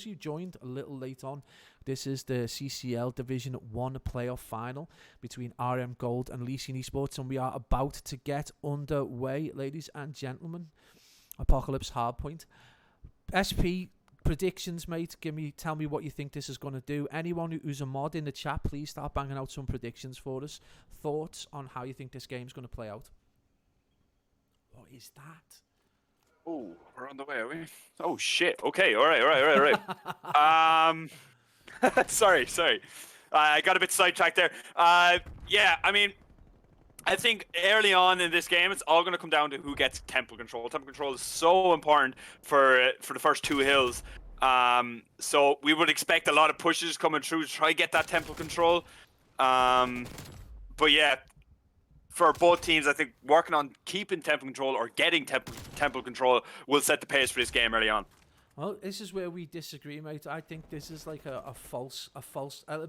those who joined a little late on, this is the CCL Division 1 playoff final between RM Gold and Elysian Esports, and we are about to get underway, ladies and gentlemen. Apocalypse Hardpoint. SP, predictions, mate. Tell me what you think this is going to do. Anyone who's a mod in the chat, please start banging out some predictions for us. Thoughts on how you think this game's going to play out. What is that? Oh, we're on the way, are we? Oh shit. Okay, all right. Sorry. I got a bit sidetracked there. Yeah, I mean, I think early on in this game, it's all going to come down to who gets temple control. Temple control is so important for the first two hills. So we would expect a lot of pushes coming through to try to get that temple control. But yeah, for both teams, I think working on keeping temple control or getting temple control will set the pace for this game early on. Well, this is where we disagree, mate. I think this is like a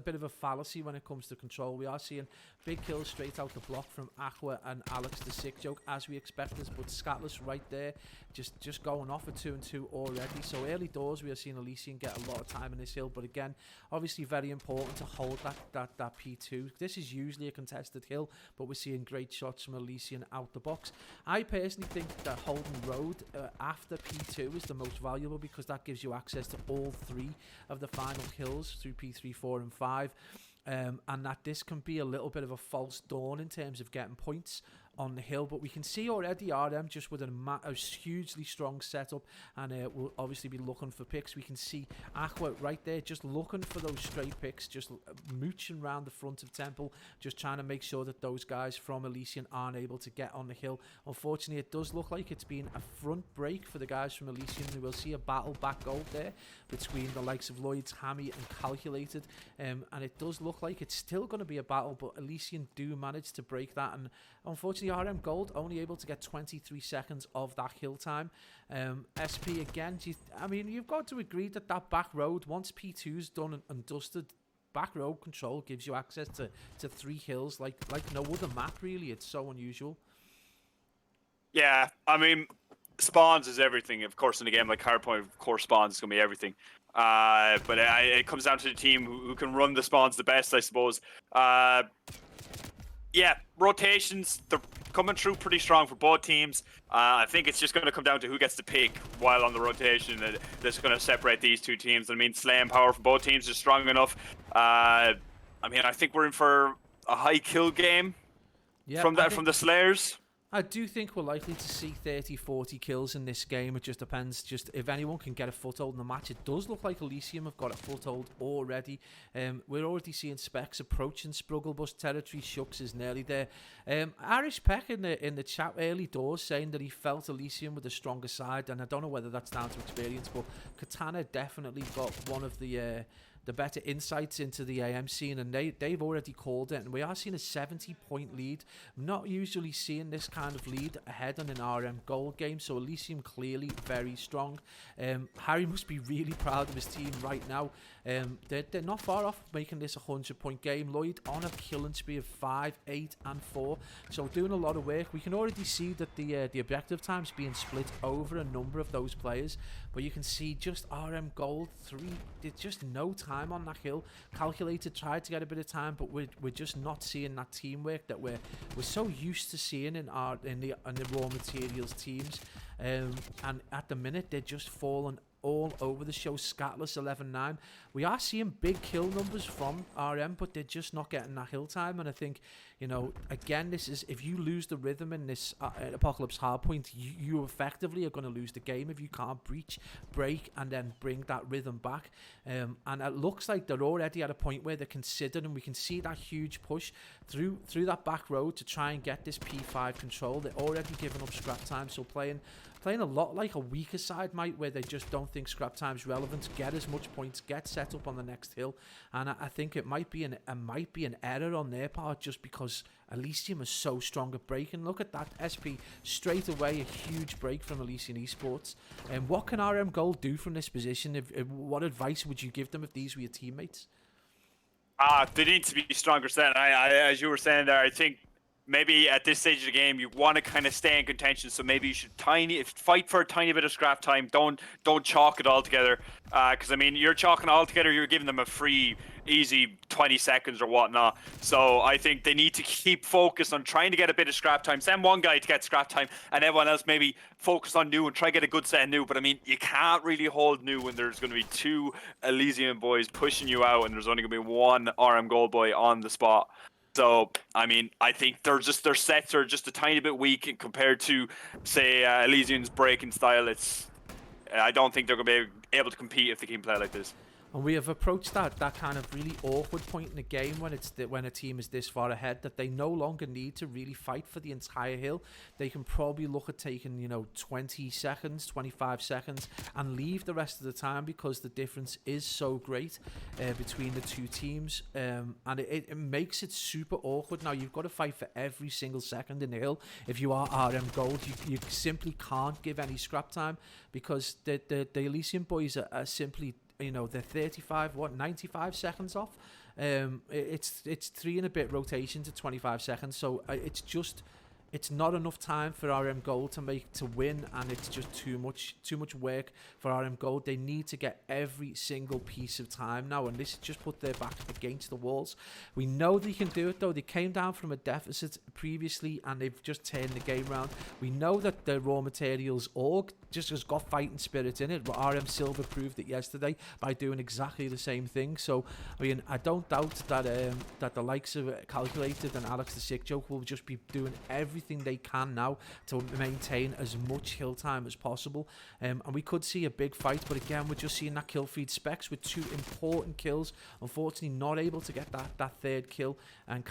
bit of a fallacy when it comes to control. We are seeing big kills straight out the block from Aqua and Alex the Sick Joke, as we expected, but Scatless right there, just going off at 2-2 already. So early doors, we are seeing Elysian get a lot of time in this hill, but again, obviously very important to hold that P2. This is usually a contested hill, but we're seeing great shots from Elysian out the box. I personally think that holding road after P2 is the most valuable, because that gives you access to all three of the final kills through P3, 4 and 5, and that this can be a little bit of a false dawn in terms of getting points on the hill. But we can see already RM just with a hugely strong setup, and we'll obviously be looking for picks. We can see Aqua right there just looking for those straight picks, just mooching around the front of Temple, just trying to make sure that those guys from Elysian aren't able to get on the hill. Unfortunately, it does look like it's been a front break for the guys from Elysian. We will see a battle back gold there between the likes of Lloyd's, Hammy and Calculated, and it does look like it's still going to be a battle, but Elysian do manage to break that, and unfortunately RM Gold only able to get 23 seconds of that hill time. SP again, I mean, you've got to agree that back road, once P2's done and dusted, back road control gives you access to 3 hills like no other map really. It's so unusual. Yeah, I mean, spawns is everything, of course, in a game like Hardpoint. Of course, spawns is going to be everything. But it comes down to the team who can run the spawns the best, I suppose. Yeah, rotations, they're coming through pretty strong for both teams. I think it's just going to come down to who gets to pick while on the rotation. That's going to separate these two teams. I mean, slaying power for both teams is strong enough. I mean, I think we're in for a high kill game from the Slayers. I do think we're likely to see 30-40 kills in this game. It just depends just if anyone can get a foothold in the match. It does look like Elysium have got a foothold already. We're already seeing Specs approaching Sprugglebus territory. Shucks is nearly there. Irish Peck in the chat early doors saying that he felt Elysium with a stronger side, and I don't know whether that's down to experience, but Katana definitely got one of the better insights into the AM scene, and they've already called it, and we are seeing a 70-point lead. I'm not usually seeing this kind of lead ahead on an RM Gold game, so Elysium clearly very strong. Harry must be really proud of his team right now. They're not far off making this a 100-point game. Lloyd on a killing spree of 5, 8 and 4, so doing a lot of work. We can already see that the objective time's being split over a number of those players, but you can see just RM Gold 3, there's just no time on that hill. Calculated tried to get a bit of time, but we're just not seeing that teamwork that we're so used to seeing in the raw materials teams. And at the minute they're just falling all over the show. Scatless 11-9. We are seeing big kill numbers from RM, but they're just not getting that hill time. And I think, you know, again, this is, if you lose the rhythm in this Apocalypse Hardpoint, you effectively are going to lose the game if you can't break, and then bring that rhythm back. And it looks like they're already at a point where they're considering, and we can see that huge push through that back road to try and get this P5 control. They're already giving up scrap time, so playing a lot like a weaker side might, where they just don't think scrap time's relevant, get as much points, get set up on the next hill. And I think it might be an error on their part, just because Elysium is so strong at breaking. Look at that SP straight away, a huge break from Elysian Esports. And what can RM Gold do from this position? What advice would you give them if these were your teammates? They need to be stronger. As you were saying there, I think maybe at this stage of the game you want to kind of stay in contention, so maybe you should fight for a tiny bit of scrap time. Don't chalk it all together, because I mean, you're chalking it all together, you're giving them a free easy 20 seconds or whatnot. So I think they need to keep focused on trying to get a bit of scrap time. Send one guy to get scrap time, and everyone else maybe focus on new and try to get a good set of new. But I mean, you can't really hold new when there's going to be 2 Elysian boys pushing you out, and there's only going to be 1 RM gold boy on the spot. So I mean, I think their sets are just a tiny bit weak compared to, say, Elysian's breaking style. I don't think they're going to be able to compete if they can play like this. And we have approached that kind of really awkward point in the game when a team is this far ahead that they no longer need to really fight for the entire hill. They can probably look at taking 20 seconds, 25 seconds, and leave the rest of the time, because the difference is so great between the two teams, and it makes it super awkward. Now you've got to fight for every single second in the hill. If you are RM Gold, you simply can't give any scrap time, because the Elysian boys are simply, they're 95 seconds off. It's 3 and a bit rotation to 25 seconds, so it's not enough time for RM Gold to win, and it's just too much work for RM Gold. They need to get every single piece of time now, and this has just put their back against the walls. We know they can do it though. They came down from a deficit previously, and they've just turned the game around. We know that the raw materials org just has got fighting spirit in it, but RM Silver proved it yesterday by doing exactly the same thing. So I mean, I don't doubt that the likes of Calculated and Alex the Sick Joke will just be doing everything they can now to maintain as much hill time as possible, and we could see a big fight. But again, we're just seeing that kill feed. Specs with 2 important kills, unfortunately not able to get that third kill, and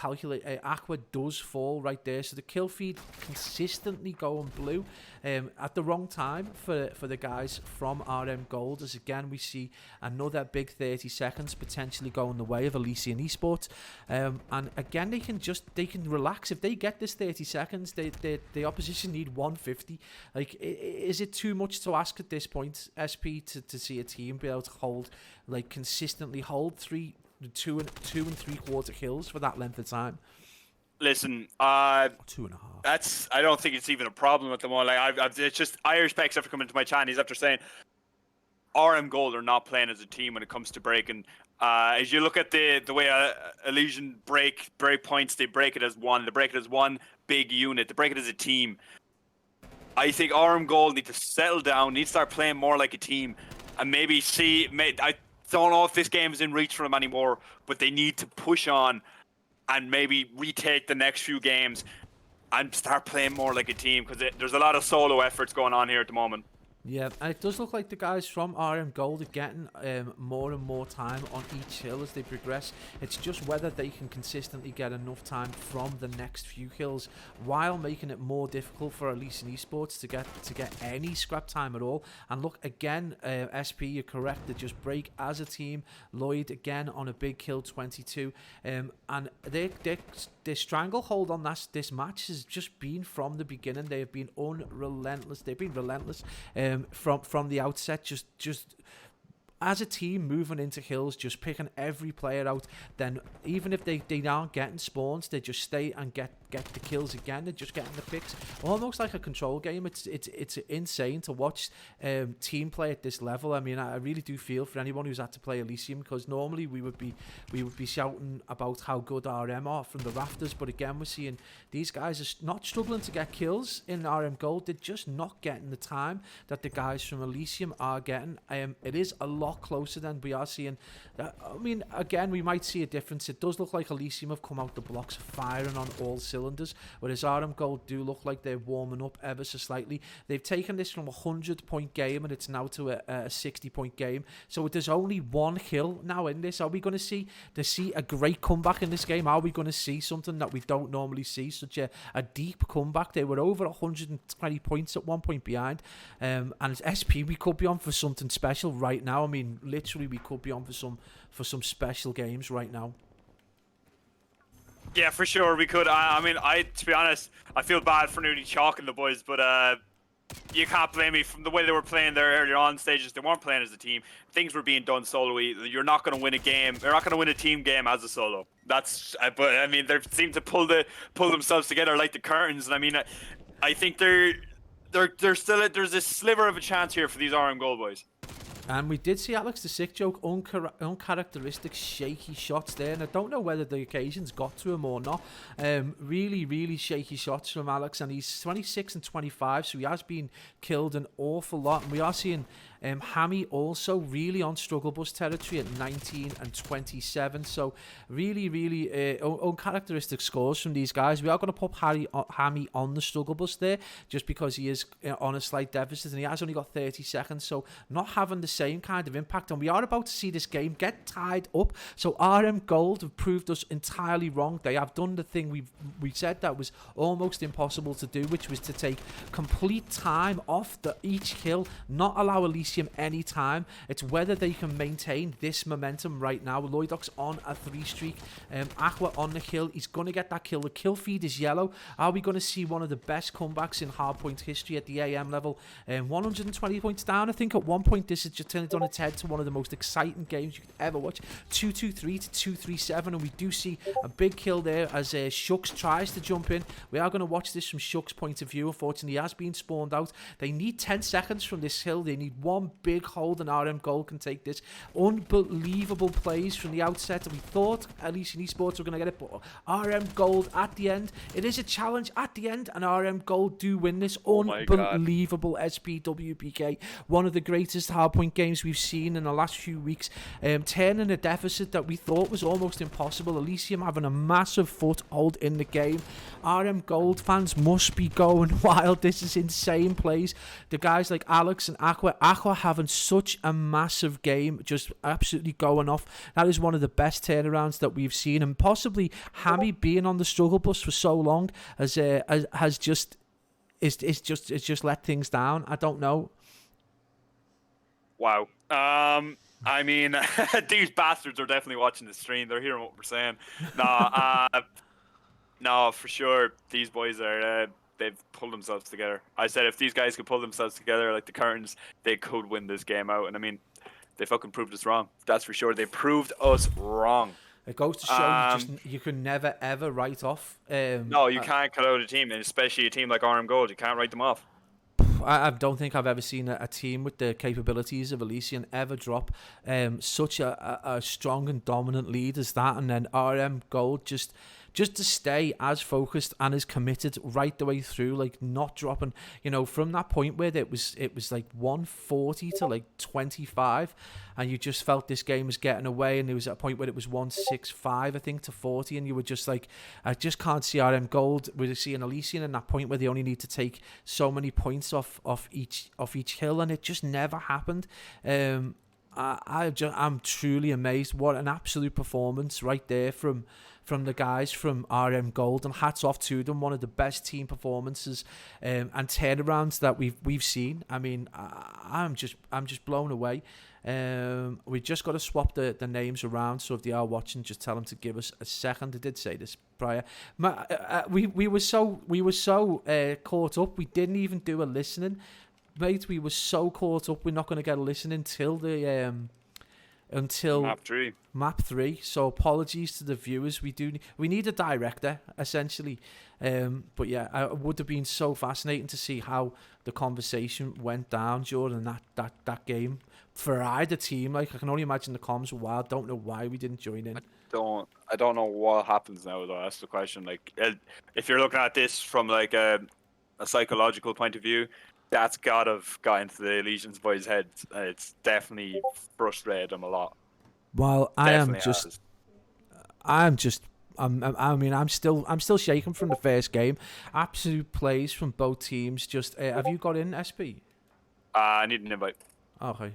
Aqua does fall right there. So the kill feed consistently going blue at the wrong time for the guys from RM Gold, as again we see another big 30 seconds potentially going the way of Elysian Esports, and again they can relax. If they get this 30 seconds, the opposition need 150. Like, is it too much to ask at this point, SP, to see a team be able to consistently hold 2 and 3/4 kills for that length of time? Listen, 2.5. I don't think it's even a problem at the moment. Like, it's just Irish Pex after coming to my channel. He's after saying RM Gold are not playing as a team when it comes to breaking. As you look at the way Elysian break points, they break it as one. They break it as one big unit. They break it as a team. I think RM Gold need to settle down, need to start playing more like a team, and maybe I don't know if this game is in reach for them anymore, but they need to push on and maybe retake the next few games and start playing more like a team, because there's a lot of solo efforts going on here at the moment. Yeah, and it does look like the guys from RM Gold are getting more and more time on each hill as they progress. It's just whether they can consistently get enough time from the next few hills while making it more difficult for Elysian Esports to get any scrap time at all. And look, again, SP, you're correct, they just break as a team. Lloyd again on a big kill, 22, and their stranglehold on this match has just been from the beginning. They have been unrelentless. They've been relentless from the outset. Just as a team moving into hills, just picking every player out. Then even if they aren't getting spawns, they just stay and get the kills again. They're just getting the picks, almost like a control game. It's insane to watch team play at this level. I mean, I really do feel for anyone who's had to play Elysium, because normally we would be shouting about how good RM are from the rafters, but again we're seeing these guys are not struggling to get kills in RM Gold. They're just not getting the time that the guys from Elysium are getting. It is a lot closer than we are seeing. I mean, again, we might see a difference. It does look like Elysium have come out the blocks firing on all cylinders, whereas RM Gold do look like they're warming up ever so slightly. They've taken this from a 100-point game and it's now to a 60-point game. So there's only one hill now in this. Are we going to see a great comeback in this game? Are we going to see something that we don't normally see, such a deep comeback? They were over 120 points at one point behind, and as SP, we could be on for something special right now. I mean, literally, we could be on for some special games right now. Yeah, for sure we could. I mean, to be honest, I feel bad for nearly chalking the boys, but you can't blame me. From the way they were playing there earlier on stages, they weren't playing as a team. Things were being done solo-y. You're not going to win a game. You're not going to win a team game as a solo. But I mean, they seem to pull themselves together like the curtains, and I mean, I think they're still there's a sliver of a chance here for these RM goal boys. And we did see Alex the Sick Joke, uncharacteristic shaky shots there, and I don't know whether the occasions got to him or not. Really, really shaky shots from Alex, and he's 26 and 25, so he has been killed an awful lot. And we are seeing Hammy also really on struggle bus territory at 19 and 27, so really, really uncharacteristic scores from these guys. We are going to pop Hammy on the struggle bus there, just because he is on a slight deficit, and he has only got 30 seconds, so not having the same kind of impact. And we are about to see this game get tied up, so RM Gold have proved us entirely wrong. They have done the thing we said that was almost impossible to do, which was to take complete time off each kill, not allow Elysium any time. It's whether they can maintain this momentum right now. Lloydoc's on a 3 streak, Aqua on the kill, he's going to get that kill. The kill feed is yellow. Are we going to see one of the best comebacks in hardpoint history at the AM level? 120 points down. I think at one point this has just turned on its head to one of the most exciting games you could ever watch. 223 to 237, and we do see a big kill there as Shucks tries to jump in. We are going to watch this from Shucks' point of view. Unfortunately, he has been spawned out. They need 10 seconds from this hill. They need one big hold, and RM Gold can take this. Unbelievable plays from the outset. We thought Elysian Esports were going to get it, but RM Gold at the end. It is a challenge at the end, and RM Gold do win this. Unbelievable SPWPK. One of the greatest hardpoint games we've seen in the last few weeks. Turning a deficit that we thought was almost impossible. Elysium having a massive foothold in the game. RM Gold fans must be going wild. This is insane plays. The guys like Alex and Aqua having such a massive game, just absolutely going off. That is one of the best turnarounds that we've seen, and possibly Hammy being on the struggle bus for so long has just let things down. I don't know. Wow. I mean, these bastards are definitely watching the stream. They're hearing what we're saying. No, for sure. These boys are, they've pulled themselves together. I said if these guys could pull themselves together like the curtains, they could win this game out. And I mean, they fucking proved us wrong. That's for sure. They proved us wrong. It goes to show you can never, ever write off. No, you can't cut out a team, and especially a team like RM Gold. You can't write them off. I don't think I've ever seen a team with the capabilities of Elysian ever drop such a strong and dominant lead as that, and then RM Gold just to stay as focused and as committed right the way through, like not dropping, from that point where it was like 140 to like 25, and you just felt this game was getting away, and there was a point where it was 165, I think, to 40, and you were just like, I just can't see RM Gold. We're seeing Elysian in that point where they only need to take so many points off each hill, and it just never happened. I'm truly amazed. What an absolute performance right there from the guys from RM Gold, and hats off to them. One of the best team performances and turnarounds that we've seen. I mean, I'm just blown away. We just got to swap the names around, so if they are watching, just tell them to give us a second. I did say this prior. We were so caught up, we didn't even do a listening. Mate, we were so caught up, we're not going to get a listen until map 3. So apologies to the viewers. We need a director, essentially. But yeah, it would have been so fascinating to see how the conversation went down during that game for either team. Like, I can only imagine the comms were wild. Don't know why we didn't join in. I don't know what happens now, though. That's the question. Like, if you're looking at this from like a psychological point of view, that's gotta have got into the Elysian boys' heads. It's definitely frustrated them a lot. Well, I'm still shaking from the first game. Absolute plays from both teams. Just have you got in, SP? I need an invite. Okay.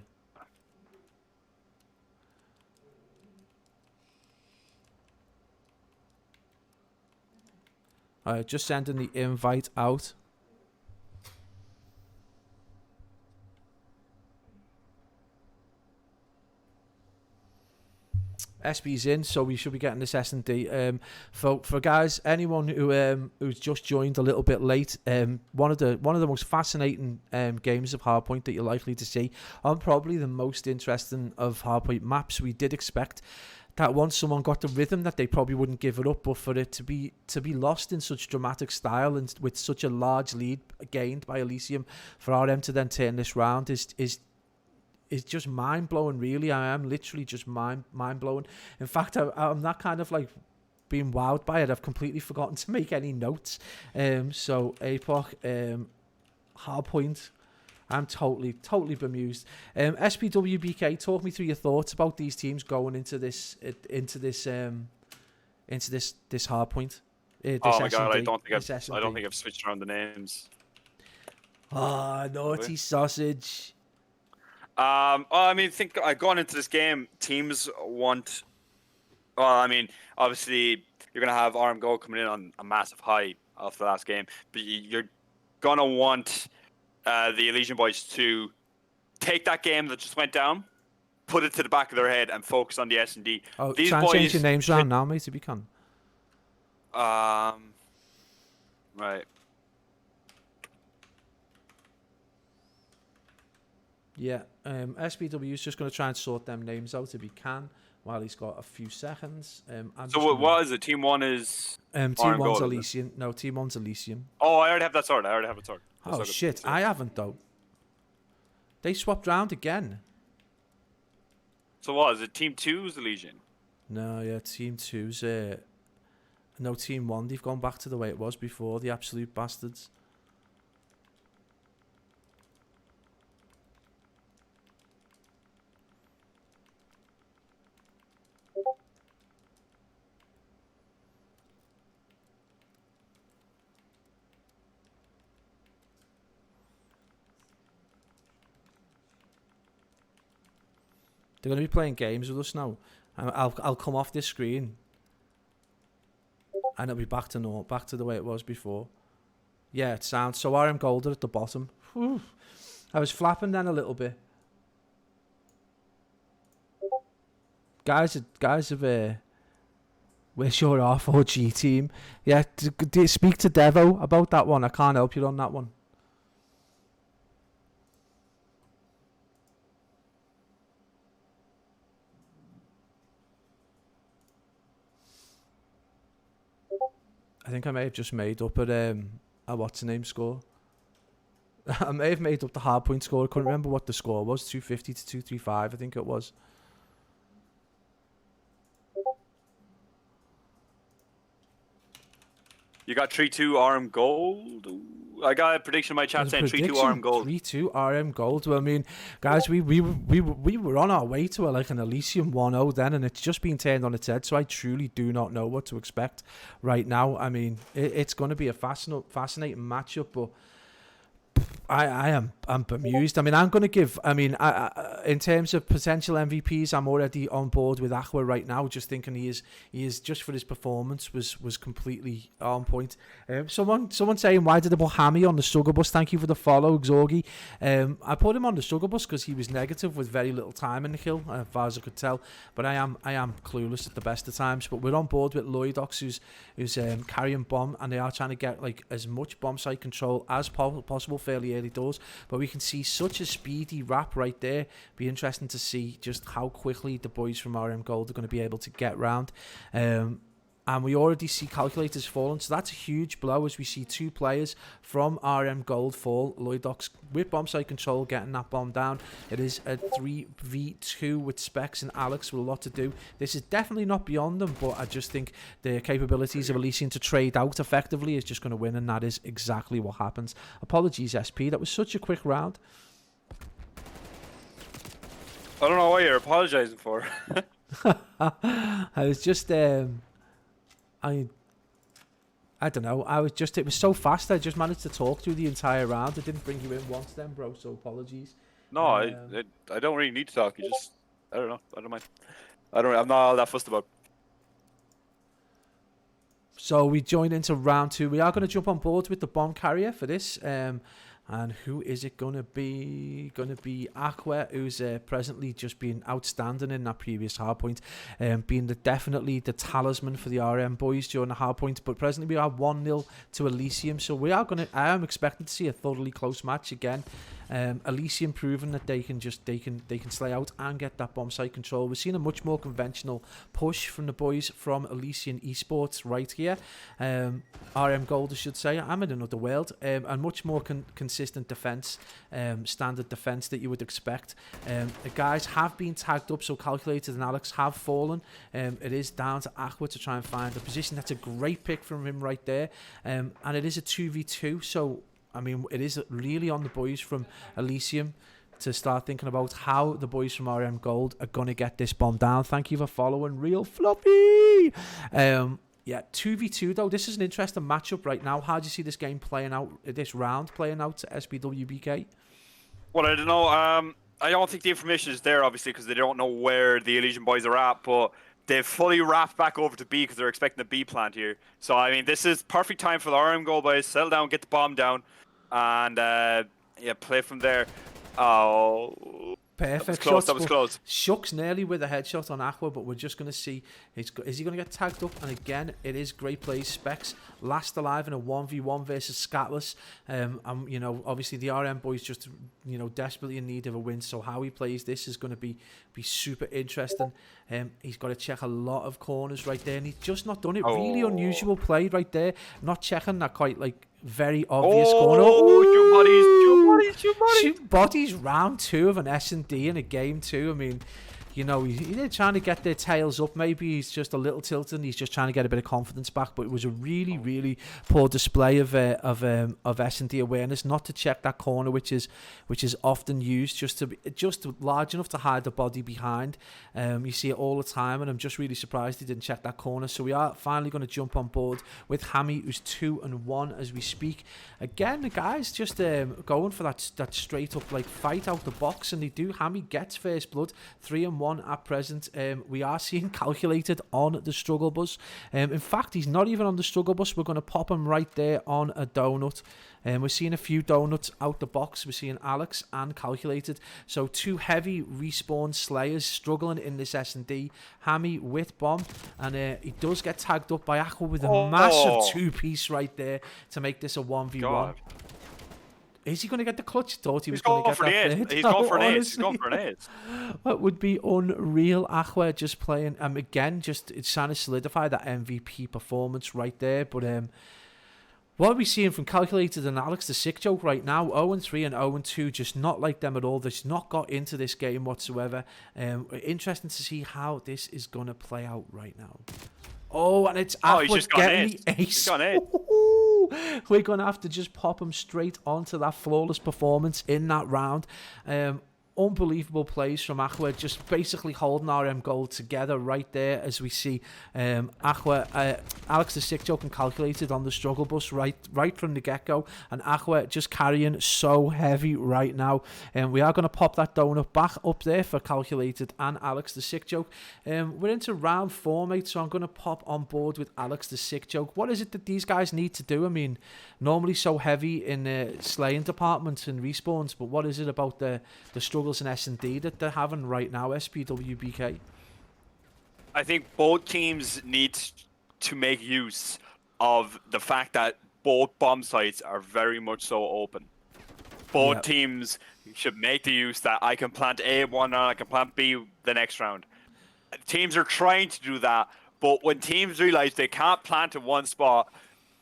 Just sending the invite out. SB's in, so we should be getting this S&D. For guys, anyone who's just joined a little bit late, one of the most fascinating games of Hardpoint that you're likely to see, and probably the most interesting of Hardpoint maps. We did expect that once someone got the rhythm, that they probably wouldn't give it up. But for it to be lost in such dramatic style and with such a large lead gained by Elysium, for RM to then turn this round is just mind blowing. Really, I am literally just mind blowing. In fact, I'm that kind of like being wowed by it. I've completely forgotten to make any notes. So APOC, hardpoint. I'm totally bemused. SPWBK, talk me through your thoughts about these teams going into this hard point. Oh my god, I don't think I've switched around the names. Naughty sausage. I mean, going into this game, teams want. Well, I mean, obviously you're gonna have RM Gold coming in on a massive high after the last game, but you're gonna want the Elysian boys to take that game that just went down, put it to the back of their head, and focus on the S&D. Oh, these try and change your names around now, mate, if you can. Right. Yeah, SPW is just going to try and sort them names out if he can, while he's got a few seconds. So what is it? Team 1 is... Team 1's Elysian. No, Team 1's Elysian. Oh, I already have that sorted. Oh, shit. I haven't, though. They swapped round again. So what? Is it Team 2's Elysian? No, yeah, Team 2's... No, Team 1. They've gone back to the way it was before, the absolute bastards. They're going to be playing games with us now. I'll come off this screen, and it'll be back to the way it was before. Yeah, it sounds so. RM Golder at the bottom. Whew. I was flapping then a little bit. Guys have where's your R4G team? Yeah, speak to Devo about that one. I can't help you on that one. I think I may have just made up a what's the name score. I may have made up the hard point score. I couldn't remember what the score was. 250 to 235, I think it was. You got 3-2 RM Gold. I got a prediction in my chat saying 3-2 RM Gold. 3-2 RM Gold. Well, I mean, guys, we were on our way to an Elysium 1-0 then, and it's just been turned on its head. So I truly do not know what to expect right now. I mean, it's going to be a fascinating matchup, but I'm bemused. I mean, I'm going to give. I mean, in terms of potential MVPs, I'm already on board with Aqua right now. Just thinking he is just for his performance was completely on point. Someone saying, why did they put Hammy on the struggle bus? Thank you for the follow, Xorgi. I put him on the struggle bus because he was negative with very little time in the kill, as far as I could tell. But I am clueless at the best of times. But we're on board with Lloydox, who's carrying bomb, and they are trying to get like as much bomb site control as possible fairly early doors. But we can see such a speedy wrap right there. Be interesting to see just how quickly the boys from RM Gold are going to be able to get round. And we already see calculators falling, so that's a huge blow as we see two players from RM Gold fall. Lloydox with bomb site control getting that bomb down. It is a 3v2 with Specs and Alex with a lot to do. This is definitely not beyond them, but I just think the capabilities of Elysian to trade out effectively is just going to win, and that is exactly what happens. Apologies, SP. That was such a quick round. I don't know what you're apologizing for. I was just... I don't know. It was so fast. I just managed to talk through the entire round. I didn't bring you in once then, bro. So apologies. No, I don't really need to talk. You just, I don't know. I don't mind. I'm not all that fussed about. So we join into round 2. We are going to jump on board with the bomb carrier for this. And who is it going to be? Going to be Aqua, who's presently just been outstanding in that previous hardpoint, being definitely the talisman for the RM boys during the hardpoint. But presently we are 1-0 to Elysium, so I am expecting to see a thoroughly close match again. Elysian proving that they can slay out and get that bomb site control. We're seeing a much more conventional push from the boys from Elysian Esports right here. RM Gold, I should say. I'm in another world. And much more consistent defense, standard defense that you would expect. The guys have been tagged up, so Calculated and Alex have fallen. It is down to Aqua to try and find a position. That's a great pick from him right there. And it is a 2v2, so I mean, it is really on the boys from Elysium to start thinking about how the boys from RM Gold are going to get this bomb down. Thank you for following, Real Floppy. Yeah, 2v2 though. This is an interesting matchup right now. How do you see this game playing out, this round playing out to SBWBK? Well, I don't know. I don't think the information is there, obviously, because they don't know where the Elysian boys are at, but they've fully wrapped back over to B because they're expecting the B plant here. So, I mean, this is perfect time for the RM Gold boys. Settle down, get the bomb down, and yeah, play from there. Oh, perfect. That was close. Shucks nearly with a headshot on Aqua, but we're just going to see, is he going to get tagged up? And again, it is great plays. Specs last alive in a 1v1 versus Scatless. You know, obviously the RM boys just, you know, desperately in need of a win. So how he plays this is going to be super interesting. He's got to check a lot of corners right there, and he's just not done it. Really unusual play right there. Not checking that quite like very obvious corner. Two bodies. Two bodies, round 2 of an S&D in a game 2. I mean, you know, they're trying to get their tails up. Maybe he's just a little tilted and he's just trying to get a bit of confidence back. But it was a really poor display of S&D awareness, not to check that corner, which is often used just large enough to hide the body behind. You see it all the time, and I'm just really surprised he didn't check that corner. So we are finally going to jump on board with Hammy, who's 2-1 as we speak. Again, the guys just going for that straight up like fight out the box, and they do. Hammy gets first blood, 3-1 at present. We are seeing Calculated on the struggle bus. In fact, he's not even on the struggle bus. We're going to pop him right there on a donut. We're seeing a few donuts out the box. We're seeing Alex and Calculated. So 2 heavy respawn slayers struggling in this S&D. Hammy with bomb, and he does get tagged up by Aqua with a massive 2-piece right there to make this a 1v1. God. Is he going to get the clutch? Thought he was going to get that third. He's going for an ace. He's going for an ace. That would be unreal. Aqua just playing, again, just it's trying to solidify that MVP performance right there. But what are we seeing from Calculated and Alex the Sick Joke right now? 0-3 and 0-2, just not like them at all. They've not got into this game whatsoever. Interesting to see how this is going to play out right now. Oh, and it's Aqua getting the ace. He's gone in. We're going to have to just pop him straight onto that flawless performance in that round. Unbelievable plays from Aqua, just basically holding RM Gold together right there as we see Aqua, Alex the Sick Joke and Calculated on the struggle bus right from the get-go, and Aqua just carrying so heavy right now. And we are going to pop that donut back up there for Calculated and Alex the Sick Joke. We're into round 4, mate, so I'm going to pop on board with Alex the Sick Joke. What is it that these guys need to do? I mean, normally so heavy in the slaying department and respawns, but what is it about the struggles in S&D that they're having right now, SPWBK? I think both teams need to make use of the fact that both bomb sites are very much so open. Both teams should make the use that I can plant A one round, I can plant B the next round. Teams are trying to do that, but when teams realize they can't plant in one spot,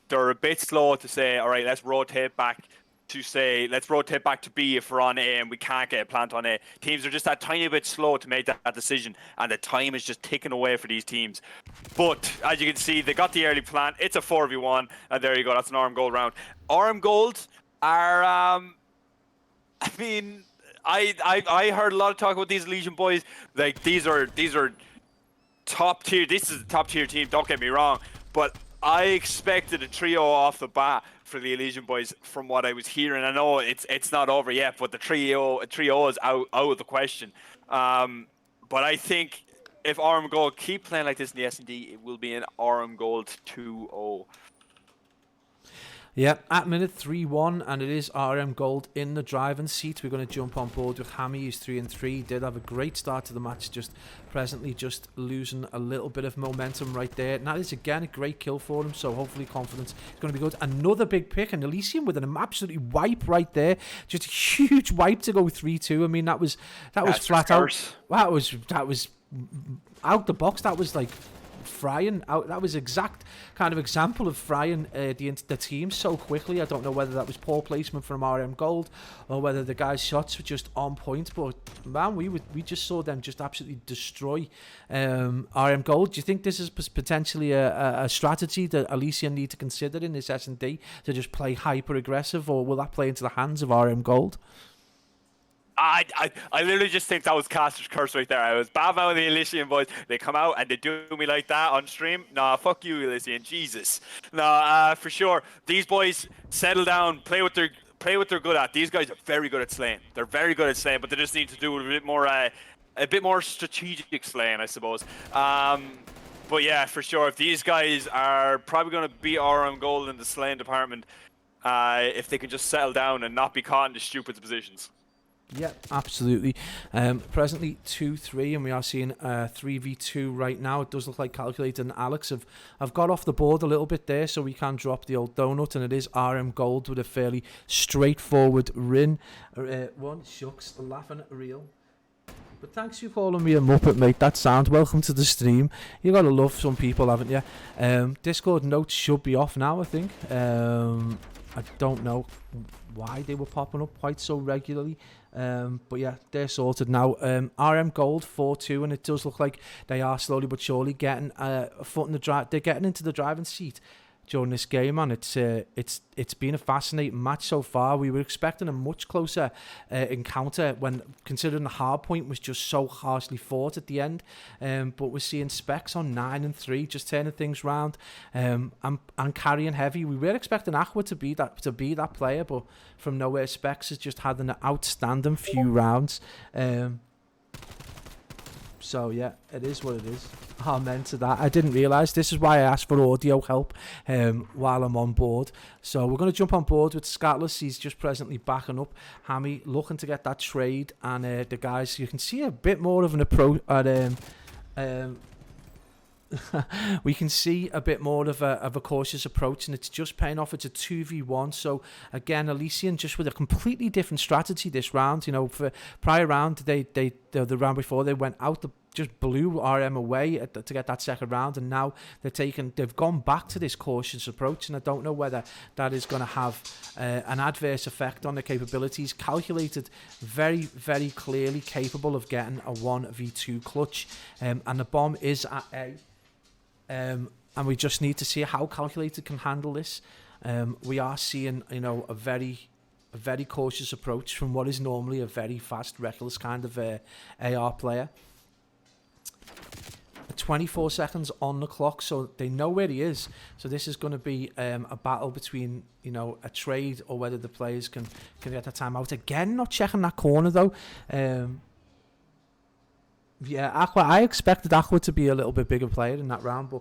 they're a bit slow to say, all right, let's rotate back to B if we're on A and we can't get a plant on A. Teams are just that tiny bit slow to make that decision, and the time is just ticking away for these teams. But as you can see, they got the early plant. It's a 4v1, and there you go. That's an RM Gold round. RM Gold are, I mean, I heard a lot of talk about these Elysian boys. Like these are top tier. This is a top tier team. Don't get me wrong, but I expected a trio off the bat for the Elysian boys from what I was hearing. I know it's not over yet, but the trio is out of the question. But I think if RM Gold keep playing like this in the S&D, it will be an RM Gold 2-0. Yeah, at minute 3-1, and it is RM Gold in the driving seat. We're going to jump on board with Hammy, who's 3-3. Did have a great start to the match, just presently just losing a little bit of momentum right there. And that is, again, a great kill for him, so hopefully confidence is going to be good. Another big pick, and Elysian with an absolutely wipe right there. Just a huge wipe to go 3-2. I mean, that was flat out. That was out the box. That was like frying out. That was exact kind of example of frying the team so quickly. I don't know whether that was poor placement from RM Gold or whether the guys' shots were just on point, but man, we just saw them just absolutely destroy RM Gold. Do you think this is potentially a strategy that Elysian need to consider in this S&D, to just play hyper aggressive, or will that play into the hands of RM Gold? I literally just think that was Caster's curse right there. I was bad-mouthing the Elysian boys. They come out and they do me like that on stream. Nah, fuck you, Elysian. Jesus. Nah, for sure. These boys settle down, play what they're good at. These guys are very good at slaying. They're very good at slaying, but they just need to do a bit more strategic slaying, I suppose. But yeah, for sure. If these guys are probably going to beat RM Gold in the slaying department, if they can just settle down and not be caught in the stupid positions. Yeah, absolutely. Presently 2-3, and we are seeing 3v2 right now. It does look like Calculated and Alex have got off the board a little bit there, so we can drop the old donut, and it is RM Gold with a fairly straightforward win. One shucks, laughing at real. But thanks for calling me a Muppet, mate. That sounds. Welcome to the stream. You gotta love some people, haven't you? Discord notes should be off now, I think. I don't know why they were popping up quite so regularly. But yeah, they're sorted now. RM Gold 4-2, and it does look like they are slowly but surely getting a foot in the drive. They're getting into the driving seat during this game, and it's been a fascinating match so far. We were expecting a much closer encounter, when considering the hard point was just so harshly fought at the end. But we're seeing Specs on 9-3, just turning things round, and carrying heavy. We were expecting Aqua to be that player, but from nowhere, Specs has just had an outstanding few rounds. So yeah, it is what it is. Amen to that. I didn't realise. This is why I asked for audio help while I'm on board. So we're going to jump on board with Scatless. He's just presently backing up Hammy, looking to get that trade. And the guys, you can see a bit more of an approach at we can see a bit more of a cautious approach, and it's just paying off. It's a 2v1. So again, Elysian just with a completely different strategy this round. You know, for prior round, the round before, they went out, just blew RM away to get that second round, and now they've gone back to this cautious approach, and I don't know whether that is going to have an adverse effect on their capabilities. Calculated, very, very clearly capable of getting a 1v2 clutch, and the bomb is at A. And we just need to see how Calculated can handle this. We are seeing, a very cautious approach from what is normally a very fast, reckless kind of AR player. 24 seconds on the clock, so they know where he is. So this is going to be a battle between, a trade, or whether the players can get that time out. Again, not checking that corner though. Yeah, Aqua. I expected Aqua to be a little bit bigger player in that round, but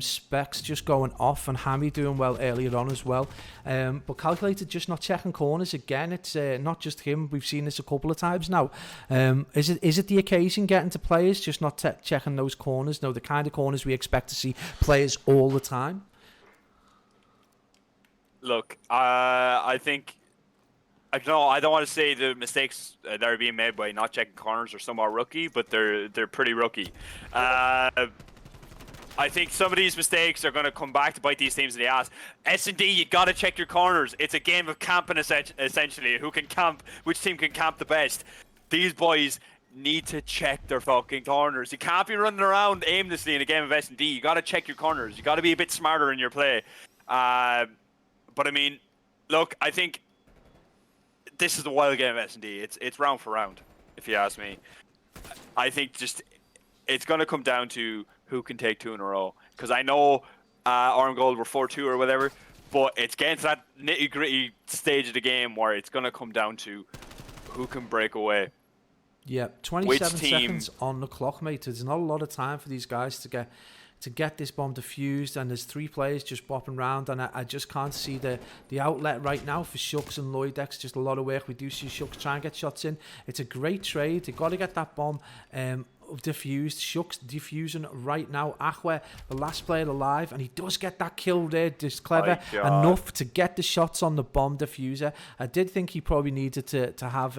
Specs just going off, and Hammy doing well earlier on as well. But Calculated just not checking corners again. It's not just him. We've seen this a couple of times now. Is it the occasion getting to players just not checking those corners? No, the kind of corners we expect to see players all the time. Look, I think. I don't want to say the mistakes that are being made by not checking corners are somewhat rookie, but they're pretty rookie. I think some of these mistakes are going to come back to bite these teams in the ass. S&D, you got to check your corners. It's a game of camping, essentially. Who can camp? Which team can camp the best? These boys need to check their fucking corners. You can't be running around aimlessly in a game of S&D. You got to check your corners. You got to be a bit smarter in your play. But I mean, look, I think this is the wild game of S&D. It's round for round, if you ask me. I think just it's going to come down to who can take two in a row. Because I know RM Gold were 4-2 or whatever, but it's getting to that nitty-gritty stage of the game where it's going to come down to who can break away. Yeah, 27 seconds on the clock, mate. There's not a lot of time for these guys to to get this bomb defused, and there's 3 players just bopping around, and I just can't see the outlet right now for Shux and Lloydex. Just a lot of work. We do see Shux try and get shots in. It's a great trade. They've got to get that bomb diffused. Shux diffusing right now. Aqua, the last player alive, and he does get that kill there. Just clever enough to get the shots on the bomb diffuser. I did think he probably needed to have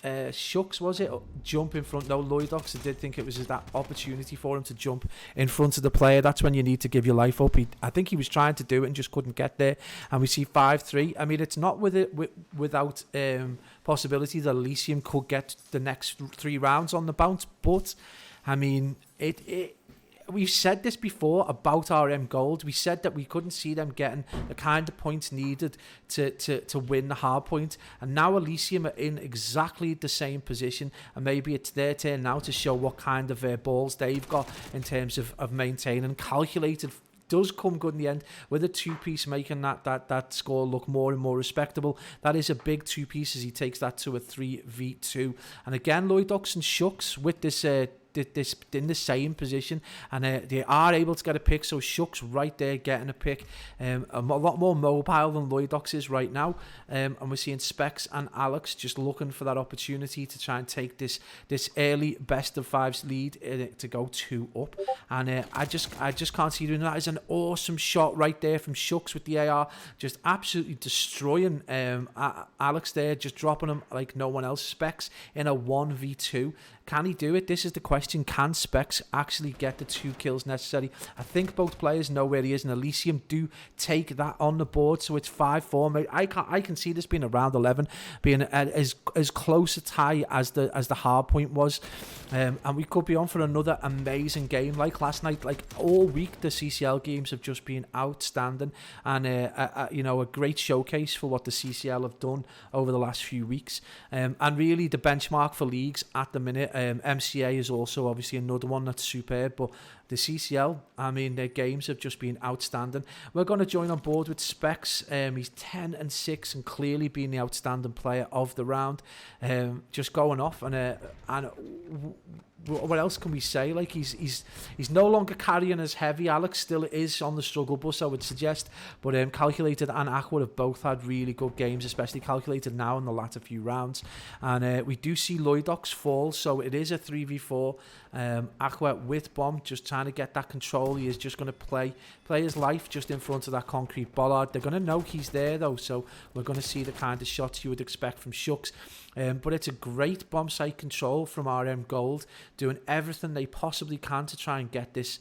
Shux, was it, jump in front. No, Lloydox, I did think it was that opportunity for him to jump in front of the player. That's when you need to give your life up. I think he was trying to do it and just couldn't get there, and we see 5-3. I mean, it's not without possibility that Elysium could get the next 3 rounds on the bounce, but I mean, we've said this before about RM Gold. We said that we couldn't see them getting the kind of points needed to win the hard point. And now Elysium are in exactly the same position. And maybe it's their turn now to show what kind of balls they've got in terms of maintaining. Calculated does come good in the end with a 2-piece, making that score look more and more respectable. That is a big 2-piece as he takes that to a 3v2. And again, Lloydox and Shux with this in the same position, and they are able to get a pick. So Shux right there getting a pick, a lot more mobile than Lloydox is right now, and we're seeing Specs and Alex just looking for that opportunity to try and take this early best of 5 lead to go 2 up. And I just can't see doing that. Is an awesome shot right there from Shux with the AR, just absolutely destroying Alex there, just dropping him like no one else. Specs in a 1v2. Can he do it? This is the question. Can Specs actually get the 2 kills necessary? I think both players know where he is, and Elysium do take that on the board, so it's 5-4. I can see this being around 11, being as close a tie as the hard point was, and we could be on for another amazing game like last night. Like all week, the CCL games have just been outstanding, and a great showcase for what the CCL have done over the last few weeks, and really the benchmark for leagues at the minute. MCA is also obviously another one that's superb, but the CCL, I mean, their games have just been outstanding. We're going to join on board with Specs. He's 10-6 and clearly being the outstanding player of the round. Just going off, and what else can we say? Like he's no longer carrying as heavy. Alex still is on the struggle bus, I would suggest, but Calculated and Aqua have both had really good games, especially Calculated now in the latter few rounds. And we do see Lloydox fall, so it is a 3v4. Aqua with bomb, just trying to get that control. He is just going to play his life just in front of that concrete bollard. They're going to know he's there though, so we're going to see the kind of shots you would expect from Shux. But it's a great bomb site control from RM Gold, doing everything they possibly can to try and get this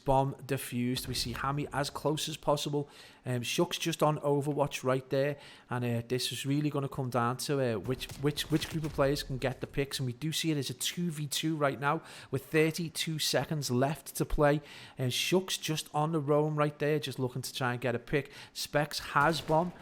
bomb diffused. We see Hammy as close as possible. Shux just on Overwatch right there, and this is really going to come down to which group of players can get the picks. And we do see it as a 2v2 right now with 32 seconds left to play. Shux just on the roam right there, just looking to try and get a pick. Specs has bomb,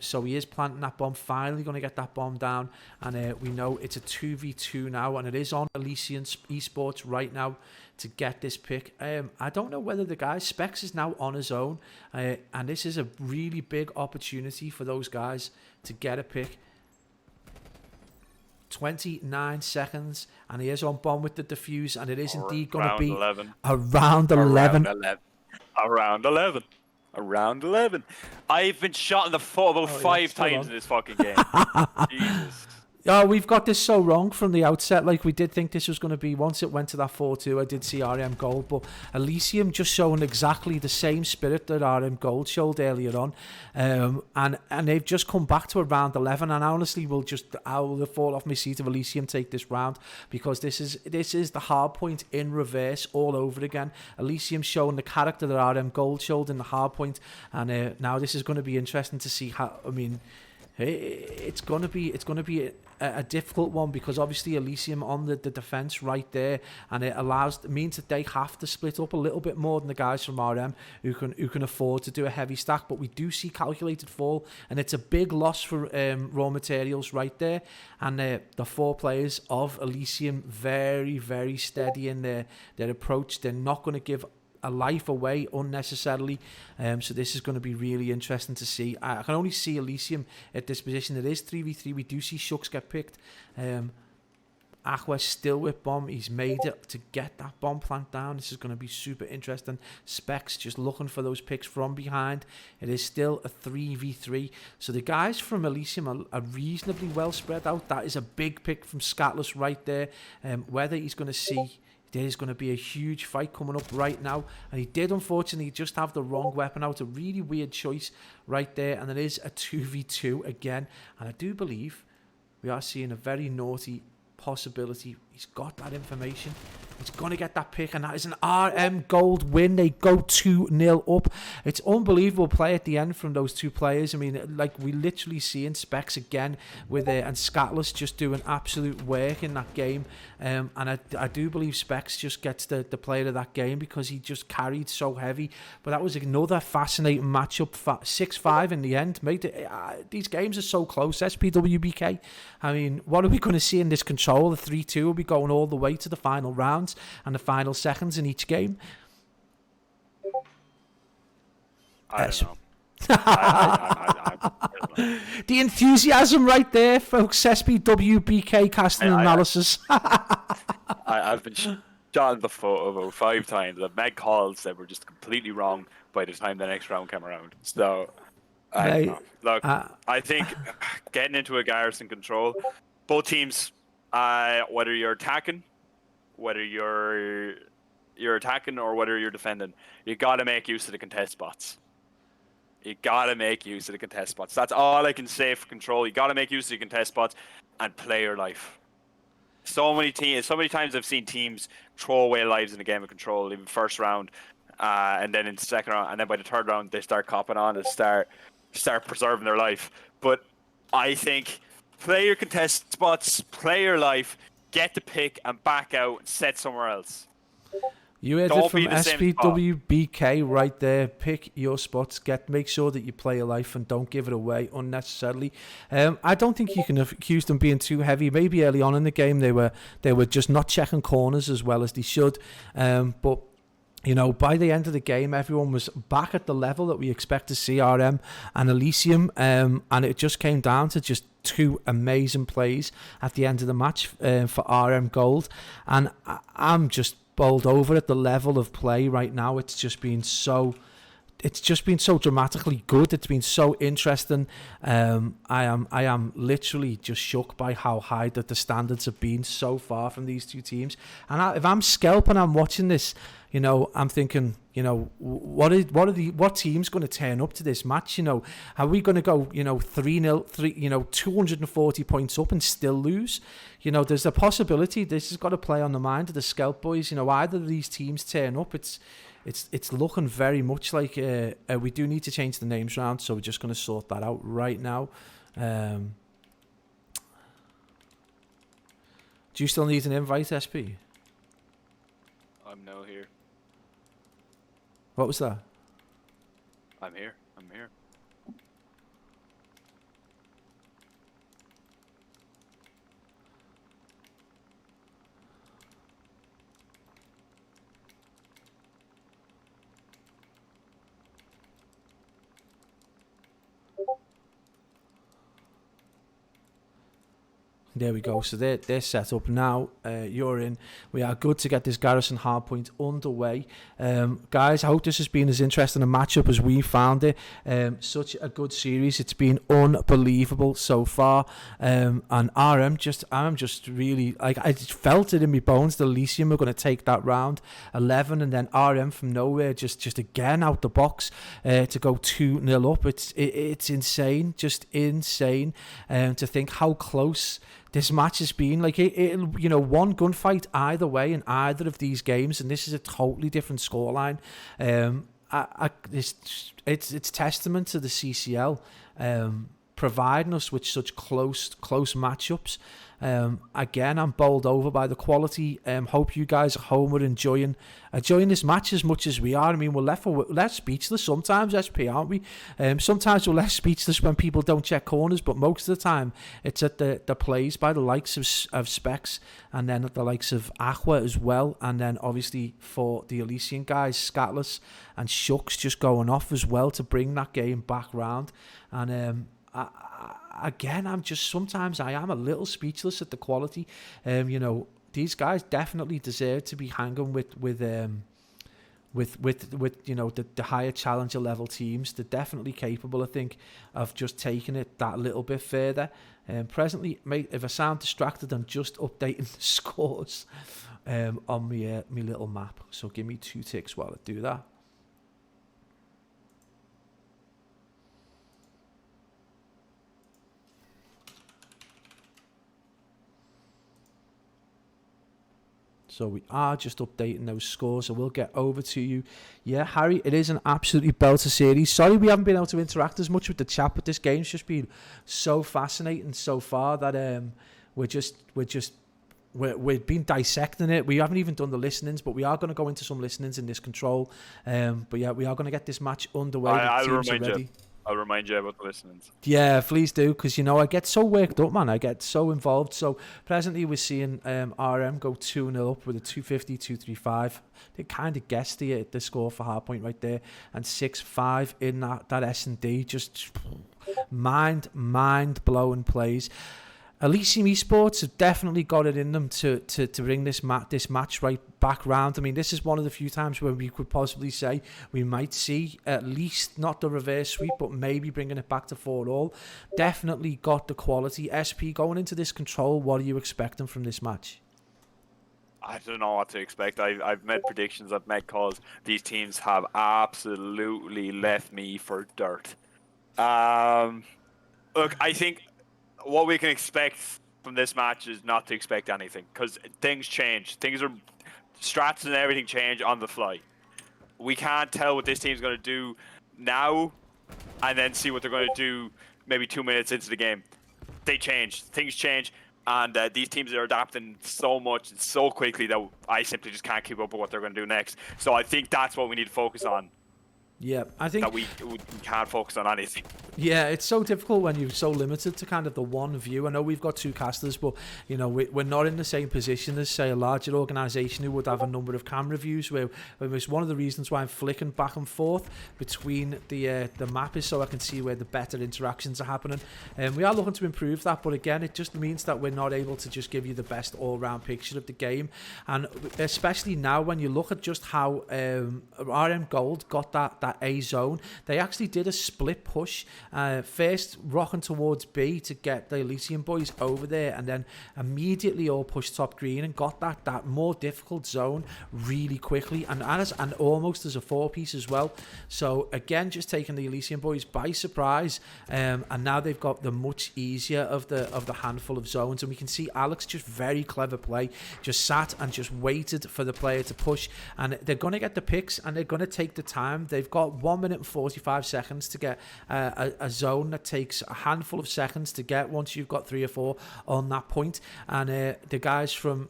so he is planting that bomb. Finally going to get that bomb down, and we know it's a 2v2 now, and it is on Elysian Esports right now to get this pick. I don't know whether the guy Specs is now on his own, and this is a really big opportunity for those guys to get a pick. 29 seconds, and he is on bomb with the defuse, and it is indeed going to be 11. around 11. Around 11. I've been shot in the foot about 5 times in this fucking game. Jesus. Oh, we've got this so wrong from the outset. Like, we did think this was going to be, once it went to that 4-2, I did see RM Gold, but Elysium just showing exactly the same spirit that RM Gold showed earlier on. And they've just come back to around 11, and honestly I will fall off my seat if Elysium take this round, because this is the hard point in reverse all over again. Elysium showing the character that RM Gold showed in the hard point, and now this is going to be interesting to see how, I mean, it's going to be a difficult one, because obviously Elysium on the defense right there, and it means that they have to split up a little bit more than the guys from RM who can afford to do a heavy stack. But we do see Calculated fall, and it's a big loss for raw materials right there. And the 4 players of Elysium very, very steady in their approach. They're not going to give a life away unnecessarily, so this is going to be really interesting to see. I can only see Elysium at this position. It is 3v3. We do see Shux get picked, Aqua's still with bomb. He's made it to get that bomb plant down. This is going to be super interesting. Specs just looking for those picks from behind. It is still a 3v3. So the guys from Elysian are reasonably well spread out. That is a big pick from Scatless right there. Whether he's going to see... There's going to be a huge fight coming up right now. And he did, unfortunately, just have the wrong weapon out. A really weird choice right there. And it is a 2v2 again. And I do believe we are seeing a very naughty possibility. He's got that information. He's going to get that pick, and that is an RM Gold win. They go 2-0 up. It's unbelievable play at the end from those two players. I mean, like, we literally see in Specs again with and Scatless just doing absolute work in that game. And I do believe Specs just gets the player of that game because he just carried so heavy. But that was another fascinating matchup. 6-5 in the end. These games are so close, SPWBK. I mean, what are we going to see in this control? The 3-2 will be going all the way to the final rounds and the final seconds in each game. I don't know. I don't know. The enthusiasm right there, folks. SPWBK casting analysis. I've been shot in the foot about 5 times. I've made calls that were just completely wrong by the time the next round came around. So, I don't know. Look, I think getting into a garrison control, both teams, whether you're attacking, whether you're attacking or whether you're defending, you got to make use of the contest spots. You got to make use of the contest spots. That's all I can say for control. You got to make use of the contest spots and play your life. So many times I've seen teams throw away lives in a game of control, even first round, and then in the second round, and then by the third round they start copping on and start preserving their life. But I think play your contest spots, play your life, get the pick and back out and set somewhere else. You heard it from SPWBK right there. Pick your spots. Make sure that you play your life and don't give it away unnecessarily. I don't think you can accuse them being too heavy. Maybe early on in the game they were just not checking corners as well as they should. But you know, by the end of the game, everyone was back at the level that we expect to see RM and Elysium, and it just came down to just 2 amazing plays at the end of the match for RM Gold, and I'm just bowled over at the level of play right now. It's just been so dramatically good. It's been so interesting. I am literally just shocked by how high that the standards have been so far from these two teams. And if I'm SKELP and I'm watching this, you know, I'm thinking, you know, what team's going to turn up to this match? You know, are we going to go, you know, 3-0, 240 points up and still lose? You know, there's a possibility this has got to play on the mind of the SKELP boys. You know, either of these teams turn up, it's looking very much like we do need to change the names around, so we're just going to sort that out right now. Do you still need an invite, SP? I'm now here. What was that? I'm here. There we go. So they're set up now. You're in. We are good to get this Garrison Hardpoint underway. Guys, I hope this has been as interesting a matchup as we found it. Such a good series. It's been unbelievable so far. And I'm just really, like, I just felt it in my bones. The Elysian were going to take that round 11, and then RM from nowhere just again out the box to go 2-0 up. It's insane, just insane to think how close this match has been. Like, you know, one gunfight either way in either of these games, and this is a totally different scoreline. It's testament to the CCL providing us with such close matchups. Again, I'm bowled over by the quality. Hope you guys at home are enjoying this match as much as we are. I mean, we're left speechless sometimes, SP, aren't we? Sometimes we're left speechless when people don't check corners, but most of the time it's at the plays by the likes of Specs, and then at the likes of Aqua as well, and then obviously for the Elysian guys, Scatless and Shucks just going off as well to bring that game back round. And again, sometimes I am a little speechless at the quality. You know, these guys definitely deserve to be hanging with you know, the higher challenger level teams. They're definitely capable, I think, of just taking it that little bit further. Presently, mate, if I sound distracted, I'm just updating the scores on my little map. So give me 2 ticks while I do that. So we are just updating those scores, so we'll get over to you. Yeah, Harry, it is an absolutely belter series. Sorry we haven't been able to interact as much with the chat, but this game's just been so fascinating so far that we've been dissecting it. We haven't even done the listenings, but we are going to go into some listenings in this control. But yeah, we are going to get this match underway. I'll remind you about the listenings. Yeah, please do, because, you know, I get so worked up, man. I get so involved. So presently we're seeing RM go 2-0 up with a 250-235. They kind of guessed the score for hardpoint right there. And 6-5 in that S&D. Just mind-blowing plays. Elysian Esports have definitely got it in them to bring this match right back round. I mean, this is one of the few times where we could possibly say we might see at least not the reverse sweep, but maybe bringing it back to 4-all. Definitely got the quality. SP, going into this control, what are you expecting from this match? I don't know what to expect. I've made predictions, I've made calls. These teams have absolutely left me for dirt. Look, I think what we can expect from this match is not to expect anything, because things change. Strats and everything change on the fly. We can't tell what this team's going to do now and then see what they're going to do maybe 2 minutes into the game. Things change, and these teams are adapting so much and so quickly that I simply just can't keep up with what they're going to do next. So I think that's what we need to focus on. Yeah, I think that we can't focus on anything. Yeah, it's so difficult when you're so limited to kind of the one view. I know we've got 2 casters, but, you know, we're not in the same position as, say, a larger organisation who would have a number of camera views. Where it's one of the reasons why I'm flicking back and forth between the map is so I can see where the better interactions are happening. And we are looking to improve that, but again, it just means that we're not able to just give you the best all-round picture of the game. And especially now when you look at just how RM Gold got that A zone, they actually did a split push. First rocking towards B to get the Elysian boys over there, and then immediately all pushed top green and got that more difficult zone really quickly, and almost as a 4-piece as well. So again, just taking the Elysian boys by surprise, and now they've got the much easier of the handful of zones. And we can see Alex, just very clever play, just sat and just waited for the player to push, and they're going to get the picks and they're going to take the time. They've got 1 minute and 45 seconds to get a zone that takes a handful of seconds to get once you've got 3 or 4 on that point. And the guys from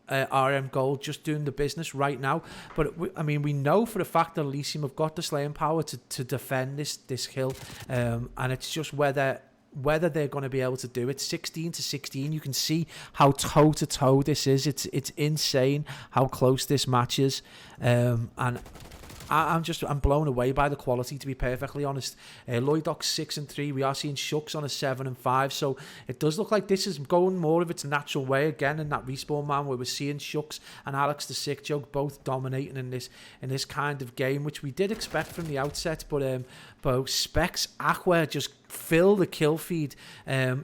RM Gold just doing the business right now. But we know for a fact that Elysium have got the slaying power to defend this hill, and it's just whether they're going to be able to do it. 16-16, you can see how toe-to-toe this is. It's insane how close this match is, and I'm blown away by the quality, to be perfectly honest. Lloydoc's 6-3. We are seeing Shucks on a 7-5. So it does look like this is going more of its natural way again in that Respawn Man, where we're seeing Shucks and Alex the Sick Joke both dominating in this kind of game, which we did expect from the outset. But Specs, Aqua just fill the kill feed,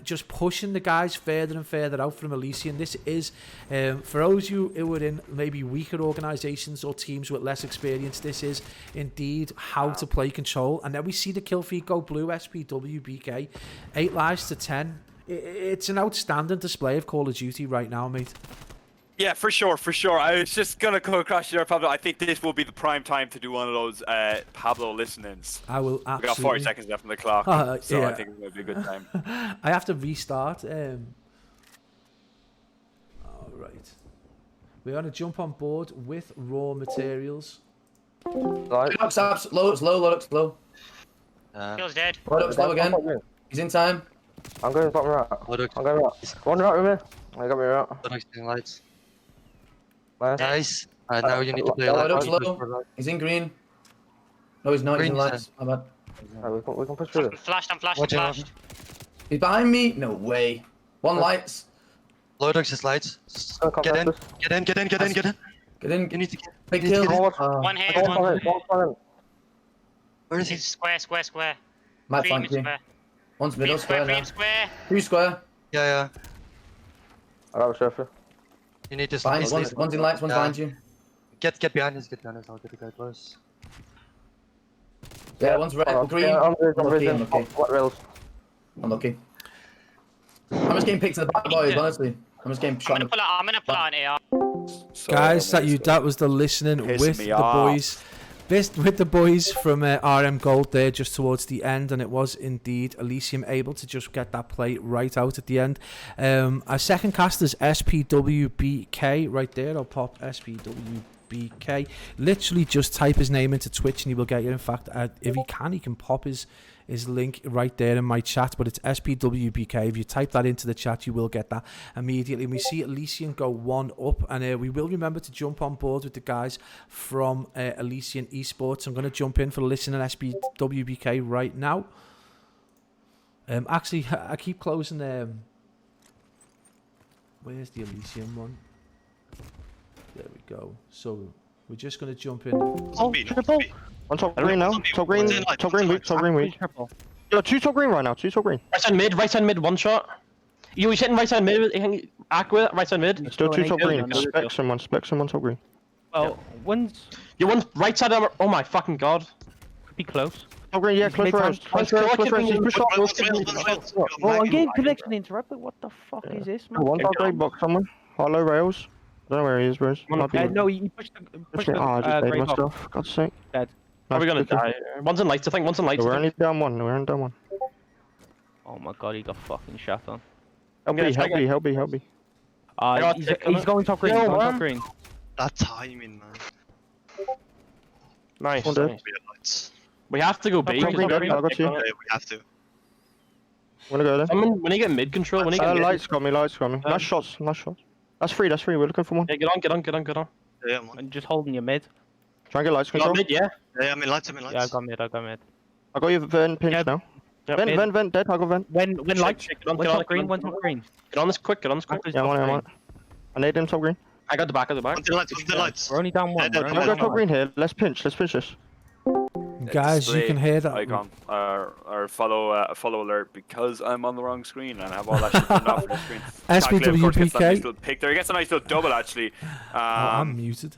just pushing the guys further and further out from Elysian. This is, for those of you who are in maybe weaker organisations or teams with less experience, this is indeed how to play control. And then we see the kill feed go blue, SPW, BK, 8 lives to 10. It's an outstanding display of Call of Duty right now, mate. Yeah, for sure. I was just going to come across you there, Pablo. I think this will be the prime time to do one of those Pablo listenings. I will absolutely. We got 40 seconds left on the clock, so yeah. I think it will be a good time. I have to restart. All right. We're going to jump on board with raw materials. Right. Looks low. Feels dead. Looks low again. He's in time. I'm going to bottom right. I'm going right. One right with me. I got me right. Lights. Nice. Now you need to play Looks low. He's in green. No, he's not. He's in lights. My bad. Alright, we can push through I'm this. flashed, I'm flashed, I'm Watch out. flashed. He's behind me. No way. One lights. Loadox is lights. Get in. Get in. Get in. Get in. Get in. Get in. You need to get. Big you need to kill. get in. One here, Go on, one. Where is he? He's square, square, square. Might Cream flank is you. square. One's middle Cream square square, now. cream square. 2 square. Yeah. I got a surfer. You need this. Behind. this- One's in lights. One's Yeah. behind you. Get behind us. Get behind us. I'll get the guy close. Yeah, one's red. Green. Yeah, I'm Unlucky. vision. What rails? Unlucky. I'm just getting picked in the back, boys. Honestly, I'm just getting I'm shot. gonna pull out an AR. Guys, that was the listening Pissing with me the off. boys. This with the boys from RM Gold there just towards the end, and it was indeed Elysian able to just get that play right out at the end. Our second cast is SPWBK right there. I'll pop SPWBK. Literally just type his name into Twitch and he will get you. In fact, if he can pop his link right there in my chat, but it's SPWBK. If you type that into the chat, you will get that immediately. And we see Elysian go 1 up, and we will remember to jump on board with the guys from Elysian Esports. I'm going to jump in for the listening SPWBK right now. Actually, I keep closing. Where's the Elysian one? There we go. So we're just going to jump in. Oh, triple. On top green now. Top green. Top green weak. Top green weak. Yo, 2 top green right now. 2 top green. Right side mid, one shot. He's hitting right side mid, Aqua, right side mid. Still 2 top green. Spec someone top green. Well, one's... You one right side, oh my fucking god. Could be close. Top green, yeah, close rounds. Close rounds. Push up. Oh, I'm getting connection interrupted. What the fuck is this, man? One top green box someone. Hollow rails. I don't know where he is, Rose. No, he pushed the Oh, I just grey made box. myself. God's sake. Dead. Probably gonna die. One's in lights, I think. One's in lights. We're only down one. We're only down one. Oh my god, he got fucking shot on. Help me. He's going top green. Yo, He's going man. top green. That timing, man. Nice. One dead. We have to go B. Top green dead. I got you. We have to. Wanna go there? When you get mid control, when you get mid... Lights got me. Nice shots. That's 3. We're looking for one. Yeah, get on. Yeah, man. And just holding your mid. Try and get lights You got control. mid, yeah? Yeah, I'm in lights. Yeah, I got mid. I got you vent pinch Yeah. now. Yeah, Vent dead. I got vent. When lights. Get on, One get on, top green. One top green. Get on this quick, Yeah, I'm on it. I need him top green. I got the back of the back. Onto the lights. We're only down one. Yeah, We're yeah, only Don't go down top one. green here. Let's pinch this. Guys, you can hear that. Icon or follow alert because I'm on the wrong screen and I have all that shit turned off on the screen. Calculate, of course, gets that nice little pick there. He gets a nice little double actually. I'm muted.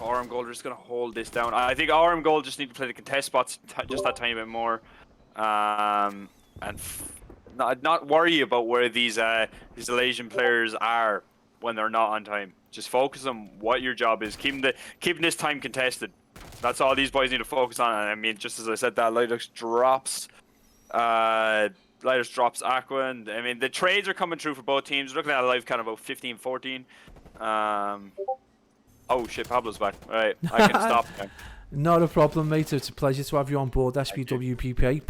RM Gold are just gonna hold this down. I think RM Gold just need to play the contest spots just that tiny bit more, and not worry about where these Elysian players are when they're not on time. Just focus on what your job is. Keeping this time contested. That's all these boys need to focus on. And I mean, just as I said, that Lightox drops Aqua, and I mean the trades are coming through for both teams. We're looking at a live count of about 15-14. Oh shit, Pablo's back. All right, I can stop now. Not a problem, mate. It's a pleasure to have you on board, SPWBK.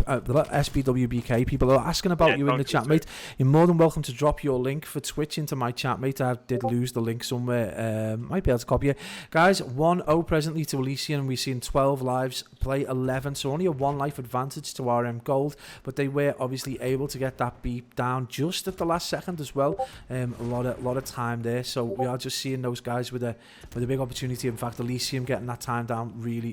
People are asking about you in the chat, mate. You're more than welcome to drop your link for Twitch into my chat, mate. I did lose the link somewhere. Might be able to copy it. Guys, 1-0 presently to Elysian. We've seen 12 lives, play 11, so only a 1 life advantage to RM Gold, but they were obviously able to get that beat down just at the last second as well. A lot of time there, so we are just seeing those guys with a big opportunity. In fact, Elysian getting that time down really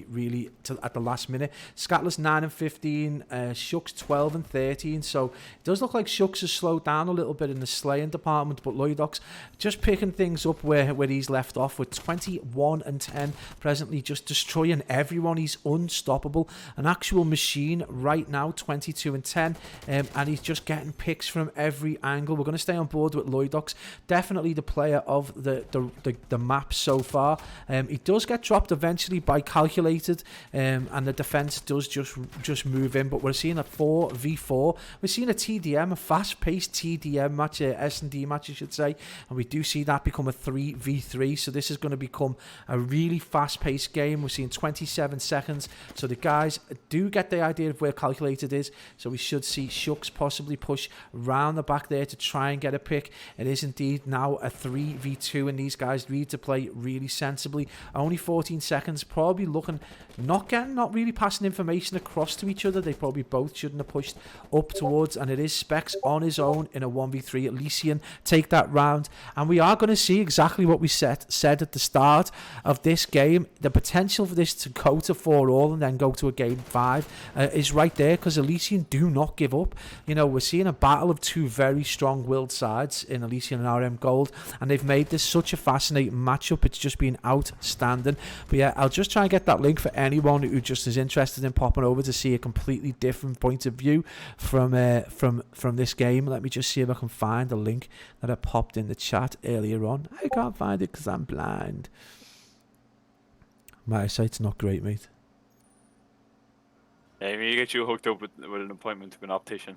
at the last minute. Scatless 9 and 15, Shucks 12 and 13. So it does look like Shucks has slowed down a little bit in the slaying department, but Lloydox just picking things up where he's left off with 21 and 10 presently, just destroying everyone. He's unstoppable, an actual machine right now. 22 and 10, and he's just getting picks from every angle. We're going to stay on board with Lloydox, definitely the player of the map so far. He does get dropped eventually by Calculated, and the defense does just move in, but we're seeing a 4v4. We're seeing a TDM, a fast-paced TDM match, S&D match, I should say, and we do see that become a 3v3. So this is going to become a really fast-paced game. We're seeing 27 seconds, so the guys do get the idea of where Calculated is. So we should see Shucks possibly push round the back there to try and get a pick. It is indeed now a 3v2, and these guys need to play really sensibly. Only 14 seconds, probably looking and not really passing information across to each other. They probably both shouldn't have pushed up towards, and it is Specs on his own in a 1v3. Elysian take that round, and we are going to see exactly what we said at the start of this game. The potential for this to go to 4-all and then go to a game 5 is right there, because Elysian do not give up. You know, we're seeing a battle of two very strong-willed sides in Elysian and RM Gold, and they've made this such a fascinating matchup. It's just been outstanding. But yeah, I'll just try and get that link for anyone who just is interested in popping over to see a completely different point of view from this game. Let me just see if I can find the link that I popped in the chat earlier on. I can't find it because I'm blind. My eyesight's not great, mate. Yeah, you get you hooked up with an appointment to an optician.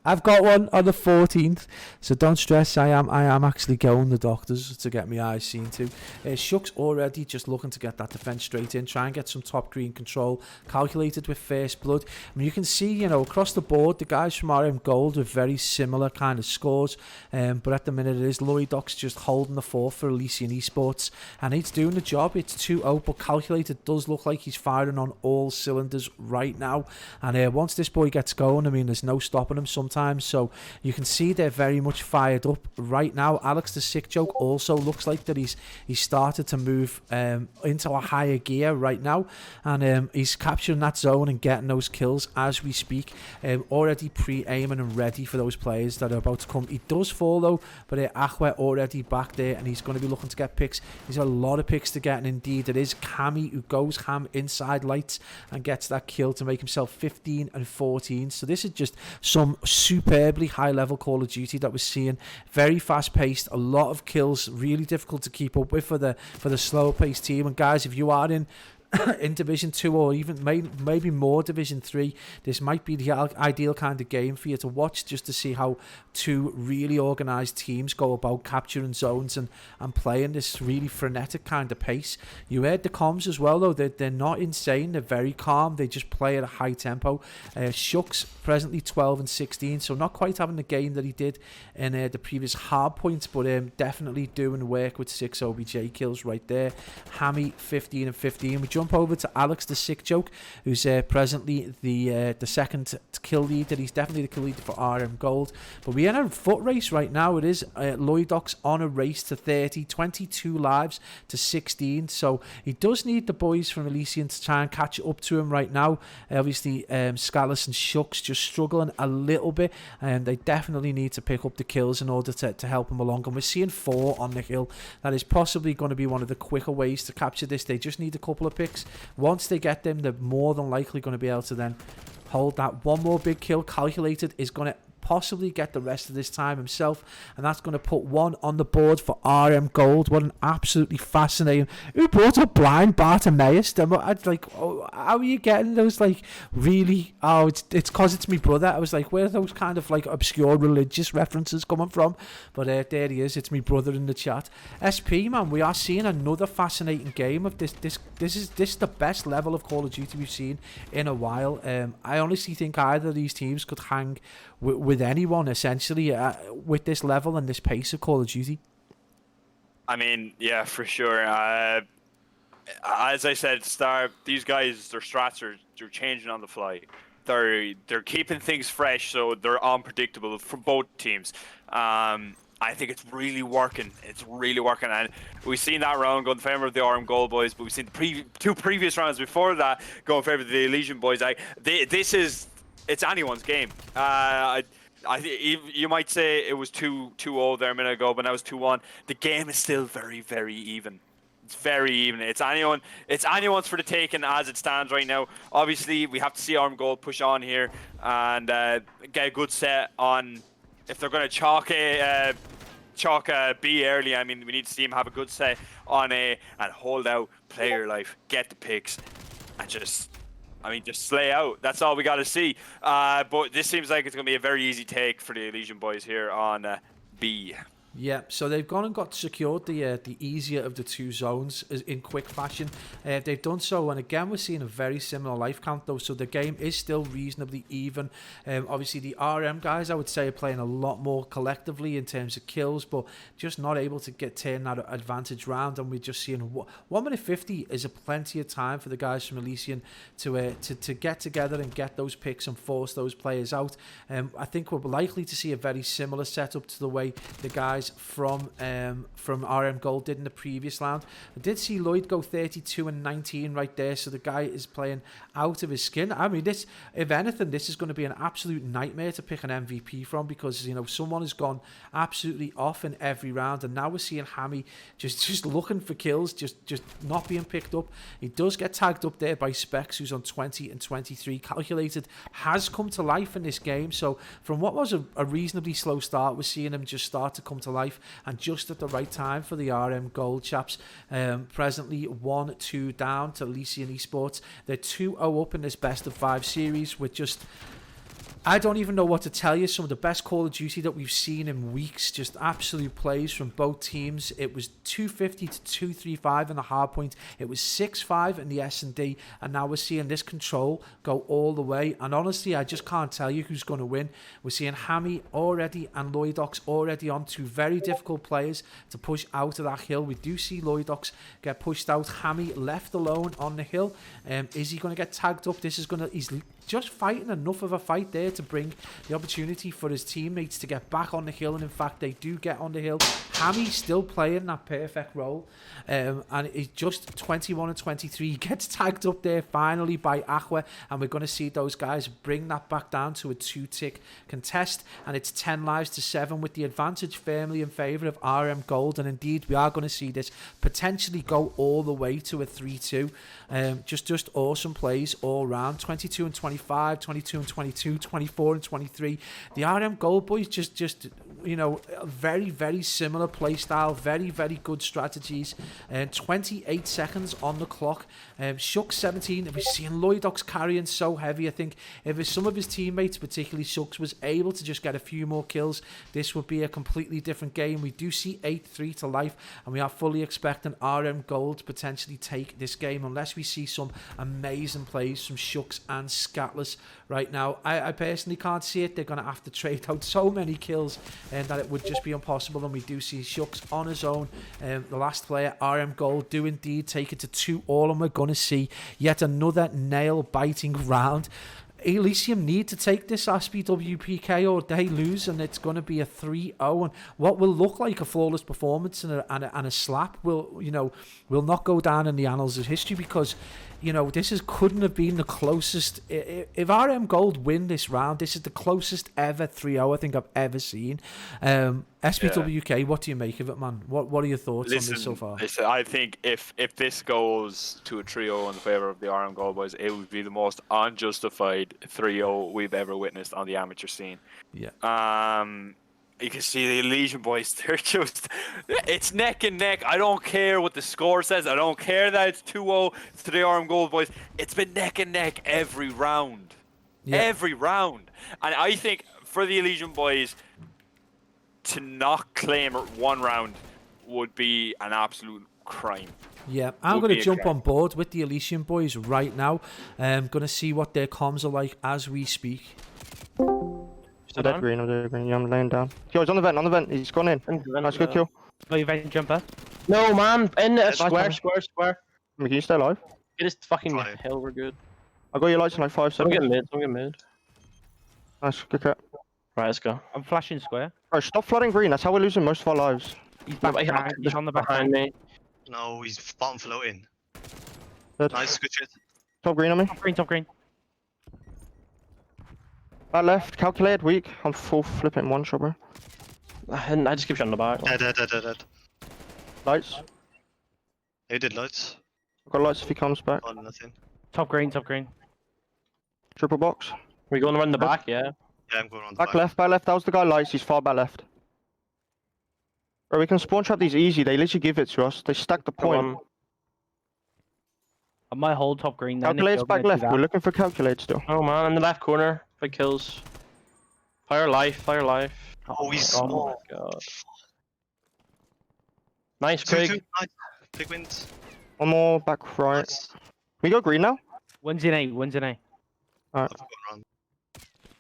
I've got one on the 14th, so don't stress. I am actually going to the doctors to get my eyes seen to. Shuck's already just looking to get that defense straight in, try and get some top green control, calculated with first blood. I mean, you can see, you know, across the board, the guys from RM Gold with very similar kind of scores, but at the minute it is Lloydox just holding the fort for Elysian Esports, and he's doing the job. It's 2-0, but calculated does look like he's firing on all cylinders right now, and once this boy gets going, I mean, there's no stopping him sometimes. So you can see they're very much fired up right now. Alex the Sick Joke also looks like that he's started to move into a higher gear right now, and he's capturing that zone and getting those kills as we speak, already pre-aiming and ready for those players that are about to come. He does fall though, but Aqua already back there, and he's going to be looking to get picks. He's got a lot of picks to get, and indeed it is Cammy who goes ham inside lights and gets that kill to make himself 15 and 14. So this is just some superbly high level Call of Duty that we're seeing. Very fast paced, a lot of kills, really difficult to keep up with for the slower paced team. And guys, if you are in Division 2 or even maybe more Division 3, this might be the ideal kind of game for you to watch, just to see how two really organised teams go about capturing zones and playing this really frenetic kind of pace. You heard the comms as well though, they're not insane, they're very calm, they just play at a high tempo. Shucks presently 12 and 16, so not quite having the game that he did in the previous hard points, but definitely doing work with 6 OBJ kills right there. Hammy 15 and 15. We jump over to Alex the Sick Joke, who's presently the second kill leader. He's definitely the kill leader for RM Gold, but we're in a foot race right now. It is Lloydox on a race to 30, 22 lives to 16, so he does need the boys from Elysian to try and catch up to him right now. Obviously Scalus and Shucks just struggling a little bit, and they definitely need to pick up the kills in order to help him along, and we're seeing 4 on the hill. That is possibly going to be one of the quicker ways to capture this. They just need a couple of picks. Once they get them, they're more than likely going to be able to then hold that. One more big kill. Calculated is going to possibly get the rest of this time himself, and that's going to put 1 on the board for RM Gold. What an absolutely fascinating... Who brought up blind Bartimaeus? I'd like, oh, how are you getting those like really... Oh, it's because it's my brother. I was like, where are those kind of like obscure religious references coming from? But there he is. It's my brother in the chat. SP, man, we are seeing another fascinating game of this. This is the best level of Call of Duty we've seen in a while. I honestly think either of these teams could hang with anyone essentially with this level and this pace of Call of Duty. I mean, yeah, for sure. As I said at the start, these guys, their strats they're changing on the fly. They're keeping things fresh, so they're unpredictable for both teams. I think it's really working. It's really working, and we've seen that round go in favor of the RM Gold boys, but we've seen the two previous rounds before that go in favor of the Elysian boys. It's anyone's game. You might say it was 2-0 there a minute ago, but now it's 2-1. The game is still very, very even. It's very even. It's anyone's for the taking as it stands right now. Obviously, we have to see RM Gold push on here and get a good set on. If they're going to chalk a B early, I mean, we need to see him have a good set on A and hold out, play your life, get the picks, and just slay out. That's all we got to see. But this seems like it's going to be a very easy take for the Elysian boys here on B. Yeah, so they've gone and got secured the easier of the two zones in quick fashion. They've done so, and again we're seeing a very similar life count though, so the game is still reasonably even. Obviously the RM guys, I would say, are playing a lot more collectively in terms of kills, but just not able to turn that advantage round, and we're just seeing 1 minute 50 is a plenty of time for the guys from Elysian to get together and get those picks and force those players out. I think we're likely to see a very similar setup to the way the guys from RM Gold did in the previous round. I did see Lloyd go 32 and 19 right there, so the guy is playing out of his skin. I mean, this, if anything, this is going to be an absolute nightmare to pick an MVP from, because, you know, someone has gone absolutely off in every round, and now we're seeing Hammy just looking for kills, just not being picked up. He does get tagged up there by Specs, who's on 20 and 23. Calculated has come to life in this game, so from what was a reasonably slow start, we're seeing him just start to come to life, and just at the right time for the RM Gold chaps. Presently 1-2 down to Elysian Esports. They're 2-0 up in this best of 5 series with just, I don't even know what to tell you, some of the best Call of Duty that we've seen in weeks. Just absolute plays from both teams. It was 250 to 235 in the hard point. It was 6-5 in the S&D, and now we're seeing this control go all the way. And honestly, I just can't tell you who's going to win. We're seeing Hammy already and Lloydox already on, two very difficult players to push out of that hill. We do see Lloydox get pushed out. Hammy left alone on the hill. Is he going to get tagged up? He's just fighting enough of a fight there to bring the opportunity for his teammates to get back on the hill, and in fact they do get on the hill. Hammy still playing that perfect role, and it's just 21 and 23. He gets tagged up there finally by Aqua, and we're going to see those guys bring that back down to a 2-tick contest, and it's 10 lives to 7 with the advantage firmly in favour of RM Gold. And indeed we are going to see this potentially go all the way to a 3-2. Just awesome plays all round. 22 and 25, 22 and 22, 24 and 23. The RM Gold boys just you know, very, very similar play style, very, very good strategies. 28 seconds on the clock. Shuck 17. We're seeing Lloydox carrying so heavy. I think if some of his teammates, particularly Shucks, was able to just get a few more kills, this would be a completely different game. We do see 8-3 to life, and we are fully expecting RM Gold to potentially take this game, unless we see some amazing plays from Shucks and Scatless right now. I personally can't see it. They're going to have to trade out so many kills, and that it would just be impossible. And we do see Shucks on his own. The last player, RM Gold, do indeed take it to 2-all, and we're going to see yet another nail-biting round. Elysium need to take this SPWPK or they lose, and it's going to be a 3-0, and what will look like a flawless performance and a slap will not go down in the annals of history, because this couldn't have been the closest. If RM Gold win this round, this is the closest ever 3-0 I think I've ever seen. SPWK, what do you make of it, man? What are your thoughts on this so far? I think if this goes to a 3-0 in favour of the RM Gold boys, it would be the most unjustified 3-0 we've ever witnessed on the amateur scene. Yeah. You can see the Elysian boys, it's neck and neck. I don't care what the score says. I don't care that it's 2-0 to the RM Gold boys. It's been neck and neck every round. Yeah. Every round. And I think for the Elysian boys to not claim one round would be an absolute crime. Yeah, I'm going to jump on board with the Elysian boys right now. I'm going to see what their comms are like as we speak. I'm dead green. Yeah, I'm laying down. Yo, he's on the vent, He's gone in. Nice, good kill. Oh, you vent jumper? No, man. In the square. Can you stay alive? Get this fucking hell, we're good. I got your lights in like 5 seconds. Don't get mid. Nice, good cut. Right, let's go. I'm flashing square. Bro, stop flooding green. That's how we're losing most of our lives. He's back behind. He's on the back behind me. No, he's bottom floating. Good. Nice, good shit. Top green on me. Top green. Back left, calculated, weak. I'm full flipping one shot, bro. I just keep shot in the back. Dead. Lights. He did lights. I've got lights if he comes back. Oh, nothing. Top green. Triple box. We're going around the back, yeah. Yeah, I'm going on the Back left. That was the guy lights. He's far back left. Bro, we can spawn trap these easy. They literally give it to us. They stack the point. I might hold top green then. Calculates back left. We're looking for calculate still. Oh man, in the left corner. Big kills. Fire life. Oh, he's... Oh my god. Nice, Two, Craig. two, nice. Big wins. One more back right. Nice. We go green now? One's in A, one's in A. Alright. I've got around.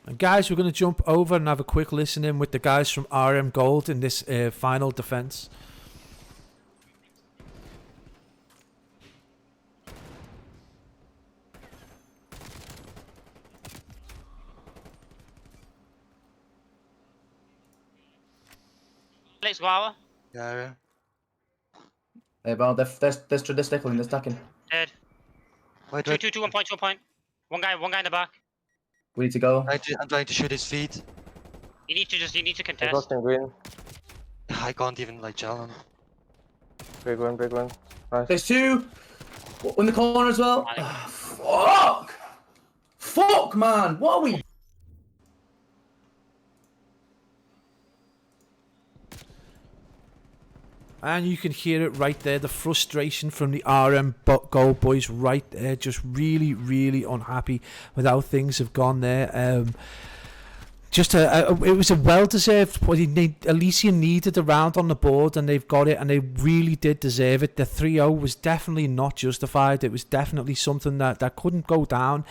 And guys, we're going to jump over and have a quick listen in with the guys from RM Gold in this final defense. Let's go out. Yeah. Hey, well, they're stickling, they're stacking. Dead. Wait, Two, 1 point, 2 point. One guy in the back. We need to go. I'm trying to shoot his feet. You need to I contest. got in green. I can't even like gel him. Big one, big one. Nice. There's two in the corner as well. Fuck! Fuck, man! What are we? And you can hear it right there, the frustration from the RM Gold boys right there, just really, really unhappy with how things have gone there. It was a well-deserved point. Elysian needed a round on the board, and they've got it, and they really did deserve it. The 3-0 was definitely not justified. It was definitely something that couldn't go down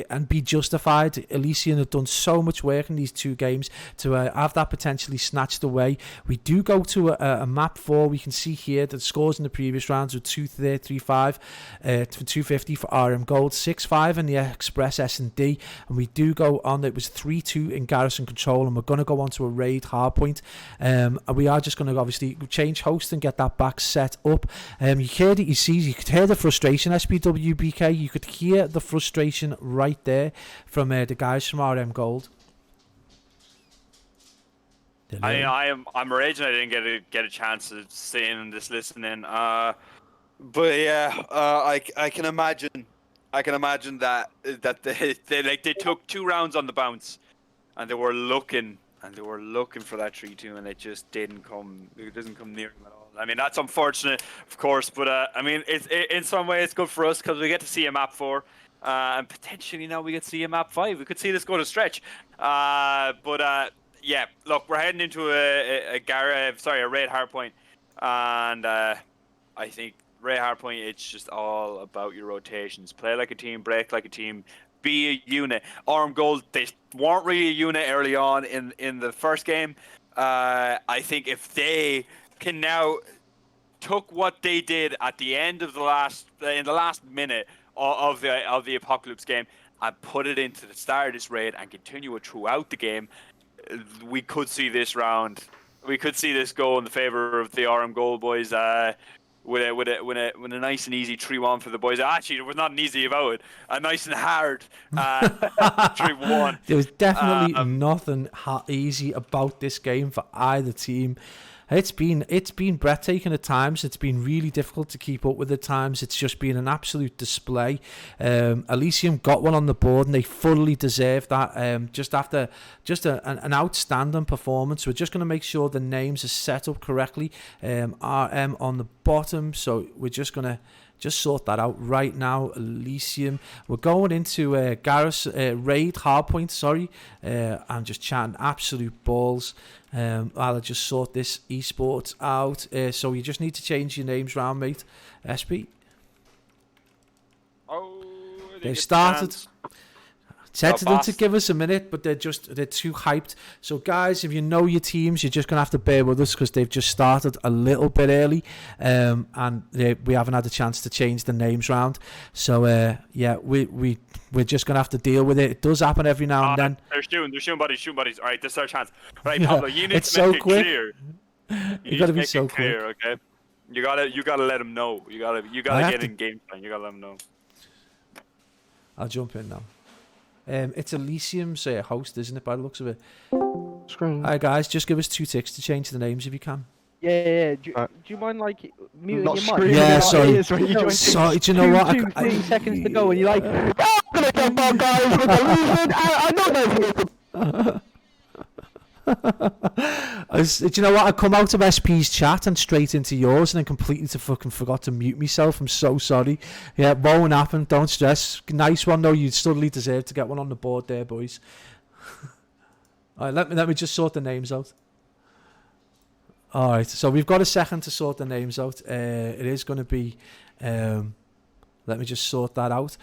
and be justified. Elysian have done so much work in these two games to have that potentially snatched away. We do go to a map 4. We can see here that the scores in the previous rounds were 235 for 250 for RM Gold, 6-5 in the Express S&D, and we do go on. It was 3-2 in Garrison Control, and we're going to go on to a raid hardpoint. And we are just going to obviously change host and get that back set up. You could hear the frustration, SPWBK. You could hear the frustration right there from the guys from RM Gold. I'm raging. I didn't get a chance to sit in and just listen in. But yeah, I can imagine. I can imagine that they took 2 rounds on the bounce, and they were looking for that 3-2, and it just didn't come. It doesn't come near them at all. I mean, that's unfortunate, of course, but I mean, in some way it's good for us because we get to see a map 4. And potentially now we could see a map 5. We could see this go to stretch. Yeah, look, we're heading into a raid hardpoint, and I think raid hardpoint, it's just all about your rotations. Play like a team, break like a team, be a unit. RM Gold, they weren't really a unit early on in the first game. I think if they can now took what they did at the end of the last minute of the Apocalypse game and put it into the start of this raid and continue it throughout the game, we could see this round. We could see this go in the favor of the RM Gold boys. With a nice and easy 3-1 for the boys. Actually, there was nothing easy about it. A nice and hard 3-1. There was definitely nothing easy about this game for either team. It's been breathtaking at times. It's been really difficult to keep up with at times. It's just been an absolute display. Elysium got one on the board, and they fully deserved that. Just after an outstanding performance. We're just going to make sure the names are set up correctly. RM on the bottom, so we're just going to sort that out right now. Elysium. We're going into Garrus raid hardpoint. Sorry, I'm just chatting absolute balls. I'll just sort this esports out. So you just need to change your names round, mate. SP. They've started. Said to them to give us a minute, but they're too hyped. So guys, if you know your teams, you're just gonna have to bear with us because they've just started a little bit early, and we haven't had a chance to change the names round. So yeah, we're just gonna have to deal with it. It does happen every now and then. They're shooting buddies. All right, this is our chance. All right, Pablo, you need It's to make so it quick. clear. You gotta be make so it clear, okay? You gotta let them know. You gotta get in game plan. You gotta let them know. I'll jump in now. It's Elysium's host, isn't it, by the looks of it? Screen. Alright guys, just give us 2 ticks to change the names if you can. Yeah. Do you mind like muting Not your mic? screaming Yeah, in our sorry. ears when you join. Sorry, do you know what? 3 seconds to go, and you're like, Do you know what? I come out of SP's chat and straight into yours, and then completely fucking forgot to mute myself. I'm so sorry. Yeah, won't happen. Don't stress. Nice one though. You totally deserve to get one on the board there, boys. All right, let me just sort the names out. All right, so we've got a second to sort the names out. It is going to be. Let me just sort that out.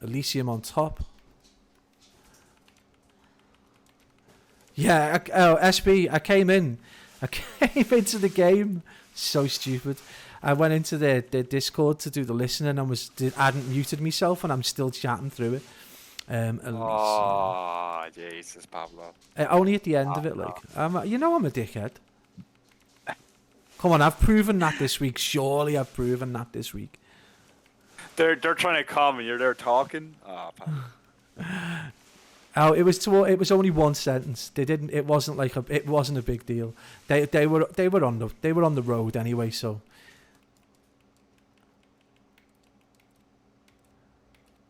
Elysium on top. Yeah, SB, I came into the game. So stupid. I went into the Discord to do the listening and hadn't muted myself, and I'm still chatting through it. Elysium. Oh, Jesus, Pablo. Only at the end of it, like. I'm a dickhead. Come on, I've proven that this week. Surely I've proven that this week. They're trying to come and you're there talking. Oh, Pablo. Oh, it was only one sentence. It wasn't a big deal. They were on the road anyway, so.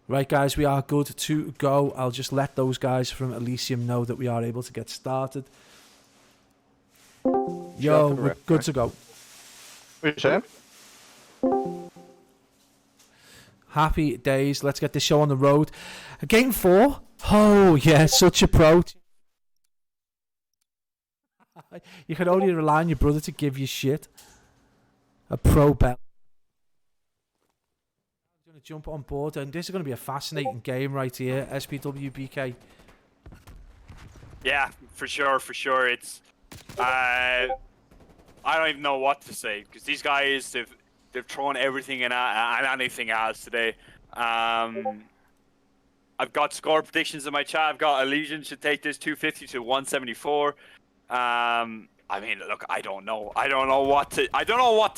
Right, guys, we are good to go. I'll just let those guys from Elysium know that we are able to get started. Yo, we're good to go. What are you saying? Happy days. Let's get this show on the road. Game 4. Oh, yeah, such a pro. You can only rely on your brother to give you shit. A pro bet. I'm going to jump on board, and this is going to be a fascinating game right here. SPWBK. Yeah, for sure. It's I don't even know what to say because these guys they've thrown everything and anything at us today. I've got score predictions in my chat. I've got Elysian should take this 250 to 174. I mean, look, I don't know what to say. I don't know what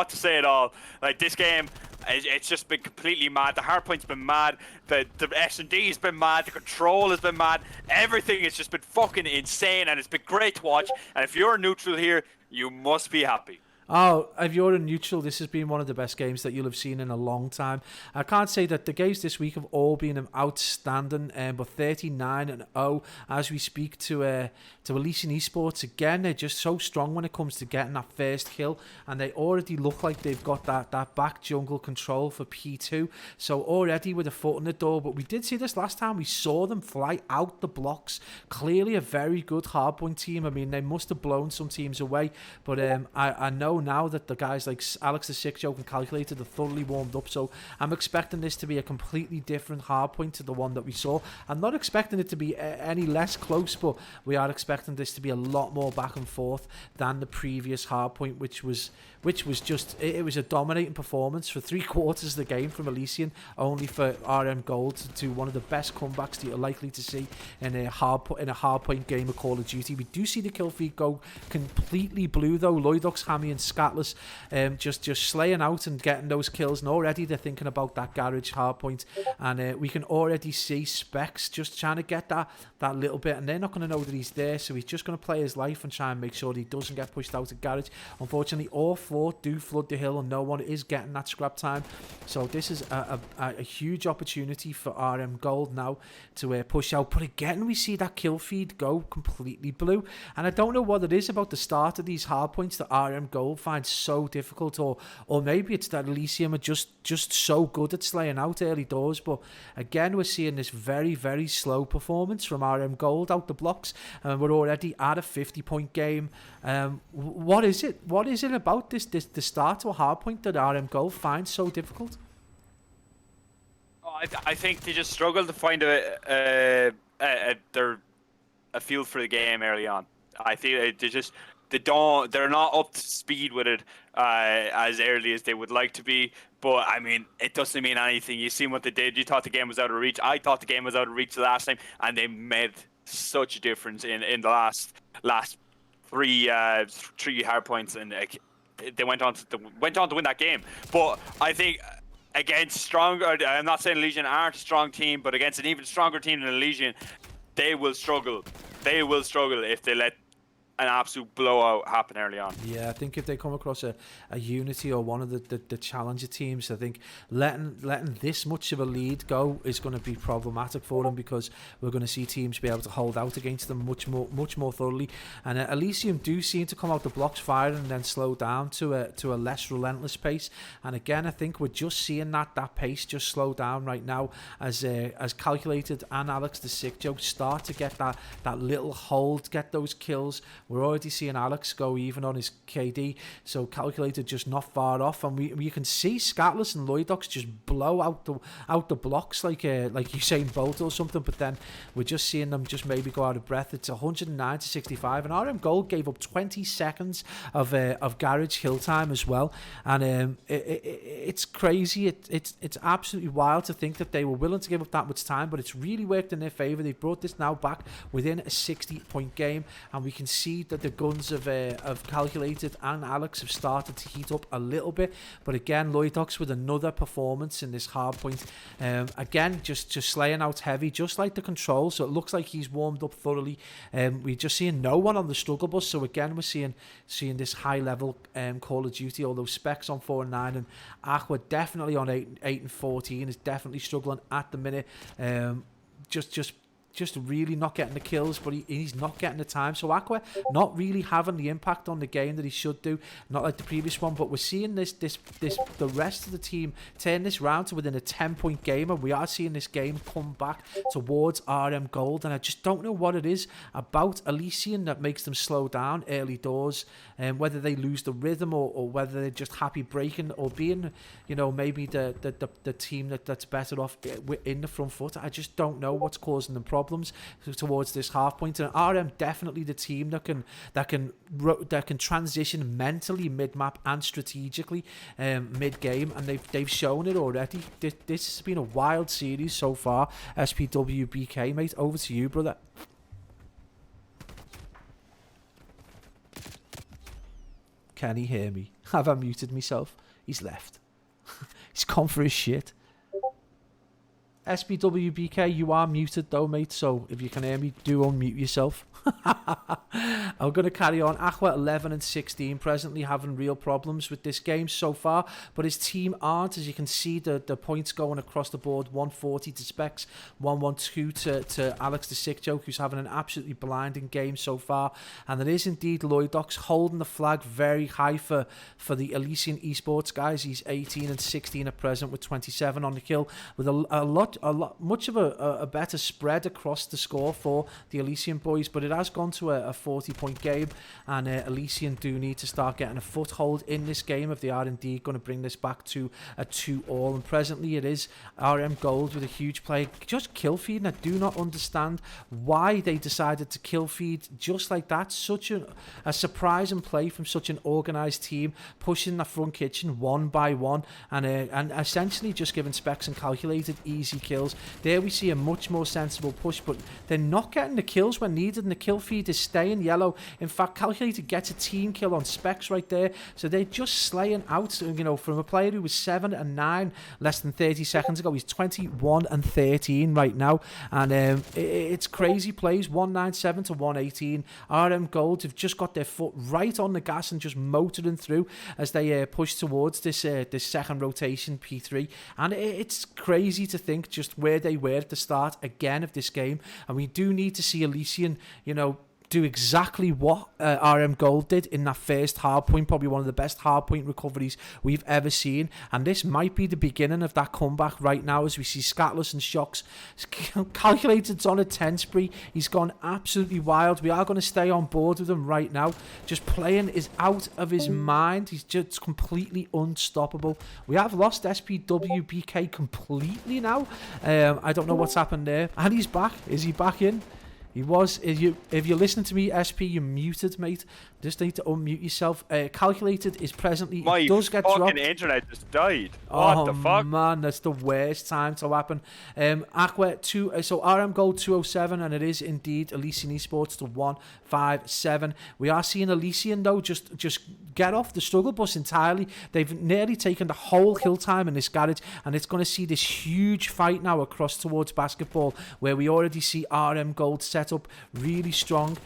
to say at all. Like this game, it's just been completely mad. The hardpoint's been mad. The S&D has been mad. The control has been mad. Everything has just been fucking insane, and it's been great to watch. And if you're neutral here, you must be happy. Oh, if you're a neutral, this has been one of the best games that you'll have seen in a long time. I can't say that the games this week have all been outstanding, but 39-0 as we speak to Elysian Esports. Again, they're just so strong when it comes to getting that first kill, and they already look like they've got that back jungle control for P2. So already with a foot in the door, but we did see this last time. We saw them fly out the blocks. Clearly a very good hardpoint team. I mean, they must have blown some teams away, but I know now that the guys like Alex the Six Joke and Calculator are thoroughly warmed up, so I'm expecting this to be a completely different hardpoint to the one that we saw. I'm not expecting it to be any less close, but we are expecting this to be a lot more back and forth than the previous hardpoint, which was just it was a dominating performance for 3/4 of the game from Elysian, only for RM Gold to do one of the best comebacks that you're likely to see in a hardpoint game of Call of Duty. We do see the kill feed go completely blue though. Lloydux, Hammy and Scatless just slaying out and getting those kills, and already they're thinking about that garage hardpoint, and we can already see Specs just trying to get that little bit, and they're not going to know that he's there, so he's just going to play his life and try and make sure that he doesn't get pushed out of garage. Unfortunately, all four do flood the hill and no one is getting that scrap time, so this is a huge opportunity for RM Gold now to push out. But again, we see that kill feed go completely blue, and I don't know what it is about the start of these hardpoints that RM Gold finds so difficult, or maybe it's that Elysium are just so good at slaying out early doors. But again, we're seeing this very, very slow performance from RM Gold out the blocks, and we're already at a 50-point game. What is it about the start to a hardpoint that RM Gold finds so difficult? I think they just struggle to find a feel for the game early on. I think they're not up to speed with it as early as they would like to be. But I mean, it doesn't mean anything. You seen what they did. You thought the game was out of reach. I thought the game was out of reach the last time, and they made such a difference in the last three hardpoints, and they went on to win that game. But I think against stronger, I'm not saying Elysian aren't a strong team, but against an even stronger team than Elysian, they will struggle. They will struggle if they let an absolute blowout happen early on. Yeah, I think if they come across a Unity or one of the challenger teams, I think letting this much of a lead go is going to be problematic for them, because we're going to see teams be able to hold out against them much more thoroughly. And Elysian do seem to come out the blocks firing and then slow down to a less relentless pace. And again, I think we're just seeing that pace just slow down right now as Calculated and Alex the Sick Joke start to get that little hold, get those kills. We're already seeing Alex go even on his KD, so Calculated just not far off, and we can see Scatless and Lloydox just blow out the blocks like Usain Bolt or something. But then we're just seeing them just maybe go out of breath. It's 109 to 65, and RM Gold gave up 20 seconds of garage kill time as well, and it's crazy. It's absolutely wild to think that they were willing to give up that much time, but it's really worked in their favour. They've brought this now back within a 60-point game, and we can see that the guns of Calculated and Alex have started to heat up a little bit. But again, Lloydox with another performance in this hard point. Again, just slaying out heavy, just like the control. So it looks like he's warmed up thoroughly. We're just seeing no one on the struggle bus. So again, we're seeing this high level Call of Duty. Although Specs on 4 and 9 and Aqua definitely on 8 and 14 is definitely struggling at the minute. Just really not getting the kills, but he's not getting the time. So Aqua not really having the impact on the game that he should do, not like the previous one. But we're seeing the rest of the team turn this round to within a 10-point game, and we are seeing this game come back towards RM Gold. And I just don't know what it is about Elysian that makes them slow down early doors, and whether they lose the rhythm or whether they're just happy breaking or being, maybe the team that's better off in the front foot. I just don't know what's causing them problems towards this half point. And RM definitely the team that can transition mentally mid-map and strategically mid-game, and they've shown it already. This has been a wild series so far. SPWBK, mate, over to you, brother. Can he hear me? Have I muted myself? He's left. He's gone for his shit. SPWBK, you are muted though, mate, so if you can hear me, do unmute yourself. I'm going to carry on. Aqua 11 and 16 presently having real problems with this game so far, but his team aren't. As you can see, the points going across the board: 140 to Specs, 112 to Alex the Sick Joke, who's having an absolutely blinding game so far. And it is indeed Lloydox holding the flag very high for the Elysian Esports guys. He's 18 and 16 at present with 27 on the kill, with much of a better spread across the score for the Elysian boys. But it has gone to a 40-point game, and Elysian do need to start getting a foothold in this game if they are indeed going to bring this back to a 2-all. And presently it is RM Gold with a huge play, just kill feed, and I do not understand why they decided to kill feed just like that. Such a surprising play from such an organised team, pushing the front kitchen one by one, and essentially just giving Specs and Calculated easy kills. There we see a much more sensible push, but they're not getting the kills when needed, and the kill feed is staying yellow. In fact, Calculated gets a team kill on Specs right there, so they're just slaying out, from a player who was 7 and 9 less than 30 seconds ago. He's 21 and 13 right now, and it's crazy plays. 197 to 118. RM Gold have just got their foot right on the gas and just motoring through as they push towards this second rotation P3, and it's crazy to think just where they were at the start again of this game. And we do need to see Elysian, do exactly what RM Gold did in that first hardpoint, probably one of the best hardpoint recoveries we've ever seen. And this might be the beginning of that comeback right now, as we see Scatless and Shocks. Calculated's on a 10 spree. He's gone absolutely wild. We are going to stay on board with him right now. Just playing is out of his mind. He's just completely unstoppable. We have lost SPWBK completely now. I don't know what's happened there. And he's back. Is he back in? He was. If you're listening to me, SP, you're muted, mate. Just need to unmute yourself. Calculated is presently. My does get fucking dropped. internet just died. What the fuck? Man, that's the worst time to happen. Aqua 2. So RM Gold 207, and it is indeed Elysian Esports to 157. We are seeing Elysian though just get off the struggle bus entirely. They've nearly taken the whole kill time in this garage, and it's going to see this huge fight now across towards basketball, where we already see RM Gold set set up really strong.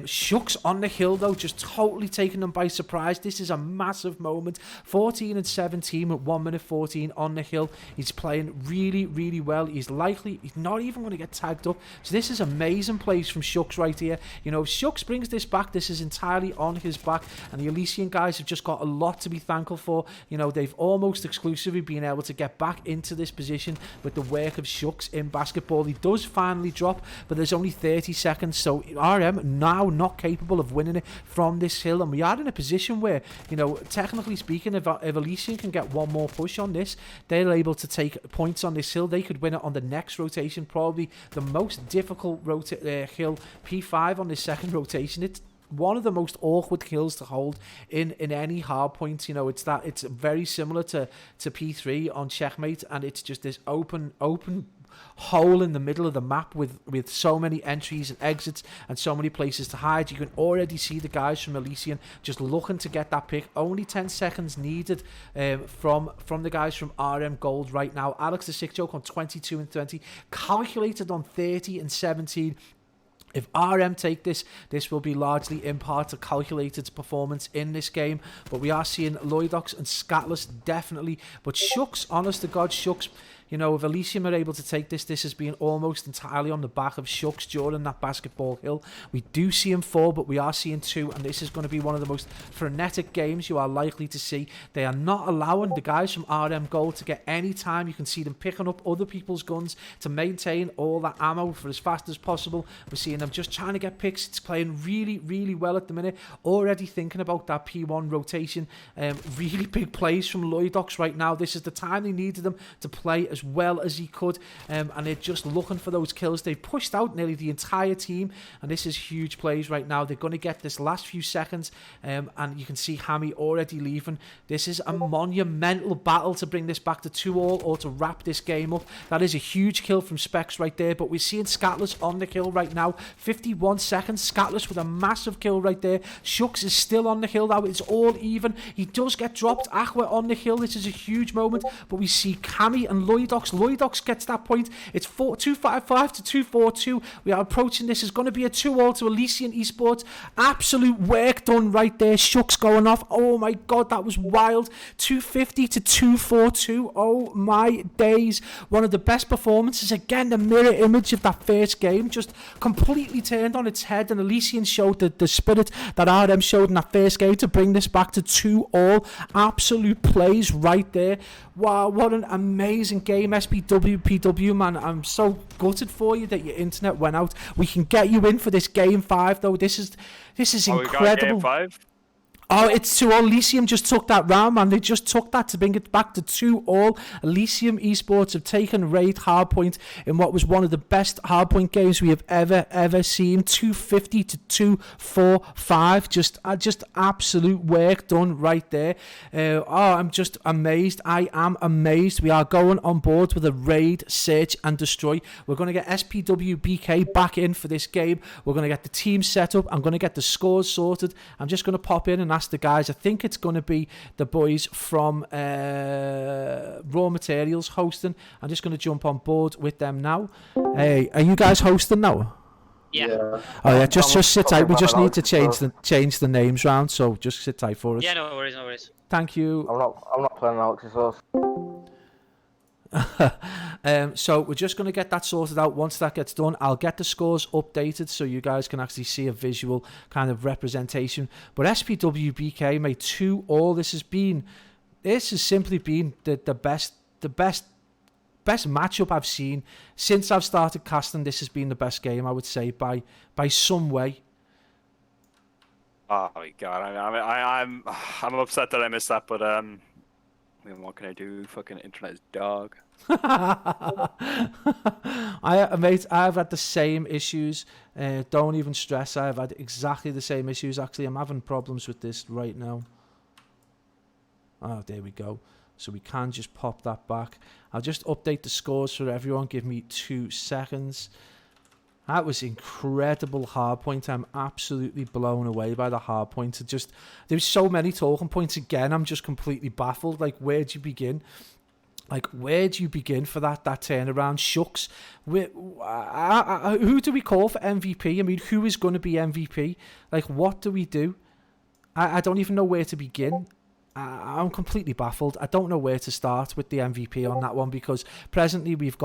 Shucks on the hill though, just totally taking them by surprise. This is a massive moment. 14 and 17 with 1 minute 14 on the hill. He's playing really, really well. He's not even going to get tagged up. So this is amazing plays from Shucks right here. You know, if Shucks brings this back, this is entirely on his back, and the Elysian guys have just got a lot to be thankful for. You know, they've almost exclusively been able to get back into this position with the work of Shucks in basketball. He does finally drop, but there's only 30 seconds, so RM now not capable of winning it from this hill, and we are in a position where, you know, technically speaking, if Elysian can get one more push on this, they're able to take points on this hill. They could win it on the next rotation, probably the most difficult hill, P5 on this second rotation. It's one of the most awkward hills to hold in any hard point. You know, it's very similar to P3 on Checkmate, and it's just this open hole in the middle of the map with so many entries and exits and so many places to hide. You can already see the guys from Elysian just looking to get that pick. Only 10 seconds needed from the guys from RM Gold right now. Alex the Sick Joke on 22 and 20, calculated on 30 and 17. If RM take this will be largely in part to Calculated's performance in this game. But we are seeing Lloydox and Scatless definitely. But Shucks, honest to God, Shucks, you know, if Elysium are able to take this has been almost entirely on the back of Shucks during that basketball hill. We do see him fall, but we are seeing two, and this is going to be one of the most frenetic games you are likely to see. They are not allowing the guys from RM Gold to get any time. You can see them picking up other people's guns to maintain all that ammo for as fast as possible. We're seeing them just trying to get picks. It's playing really, really well at the minute. Already thinking about that P1 rotation. Really big plays from Lloydox right now. This is the time they needed them to play as well as he could, and they're just looking for those kills. They've pushed out nearly the entire team, and this is huge plays right now. They're going to get this last few seconds, and you can see Hammy already leaving. This is a monumental battle to bring this back to 2-all or to wrap this game up. That is a huge kill from Specs right there, but we're seeing Scatless on the kill right now. 51 seconds, Scatless with a massive kill right there. Shucks is still on the hill now. It's all even. He does get dropped. Aqua on the hill. This is a huge moment, but we see Cammy and Lloydox gets that point. It's 255 to 242. We are approaching this. Is going to be a 2-all to Elysian Esports. Absolute work done right there. Shucks going off. Oh my God, that was wild. 250 to 242. Oh my days. One of the best performances. Again, the mirror image of that first game just completely turned on its head, and Elysian showed the spirit that RM showed in that first game to bring this back to 2-all. Absolute plays right there. Wow, what an amazing game, SPWPW, man. I'm so gutted for you that your internet went out. We can get you in for this game 5 though. This is incredible. We got game 5? Oh, it's 2-all. Elysium just took that round, man. They just took that to bring it back to 2-all. Elysium Esports have taken Raid Hardpoint in what was one of the best Hardpoint games we have ever seen. 250 to 245. Just absolute work done right there. I'm just amazed. I am amazed. We are going on board with a Raid, Search and Destroy. We're going to get SPWBK back in for this game. We're going to get the team set up. I'm going to get the scores sorted. I'm just going to pop in and ask the guys. I think it's going to be the boys from Raw Materials hosting. I'm just going to jump on board with them now. Hey, are you guys hosting now? Yeah. Oh yeah, just sit tight. We just need to change the names round, so just sit tight for us. Yeah, no worries. Thank you. I'm not playing Alex's horse. So we're just going to get that sorted out. Once that gets done, I'll get the scores updated so you guys can actually see a visual kind of representation. But SPWBK made 2-all. This has simply been the best matchup I've seen since I've started casting. This has been the best game, I would say, by some way. Oh my God, I'm upset that I missed that, but I mean, what can I do? Fucking internet is dog. Mate, I've had the same issues. Don't even stress. I've had exactly the same issues. Actually, I'm having problems with this right now. Oh, there we go. So we can just pop that back. I'll just update the scores for everyone. Give me 2 seconds. That was incredible hardpoint. I'm absolutely blown away by the hardpoint. There's so many talking points again. I'm just completely baffled. Like, where'd you begin? Like, where do you begin for that turnaround? Shucks. Who do we call for MVP? I mean, who is going to be MVP? Like, what do we do? I don't even know where to begin. I'm completely baffled. I don't know where to start with the MVP on that one, because presently we've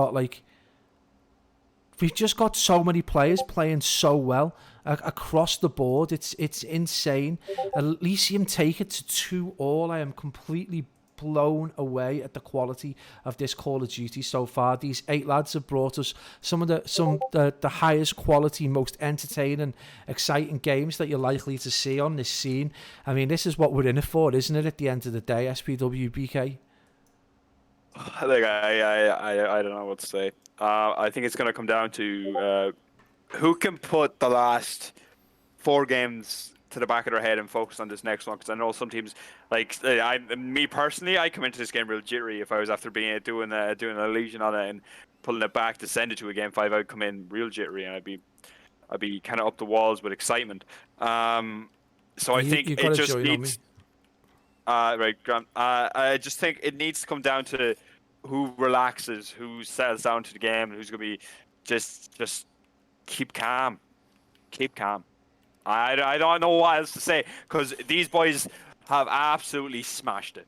just got so many players playing so well across the board. It's insane. Elysian take it to 2-2. I am completely blown away at the quality of this Call of Duty so far. These 8 lads have brought us some of the highest quality, most entertaining, exciting games that you're likely to see on this scene. I mean, this is what we're in it for, isn't it? At the end of the day, SPWBK. I think I don't know what to say. I think it's going to come down to who can put the last 4 games to the back of their head and focus on this next one. Because I know some teams, like me personally, I come into this game real jittery. If I was after doing an Elysian on it and pulling it back to send it to a game 5, I'd come in real jittery and I'd be kind of up the walls with excitement. So I think it just needs. Right, Grant. I just think it needs to come down to who relaxes, who settles down to the game, who's gonna be just keep calm. I don't know what else to say, because these boys have absolutely smashed it.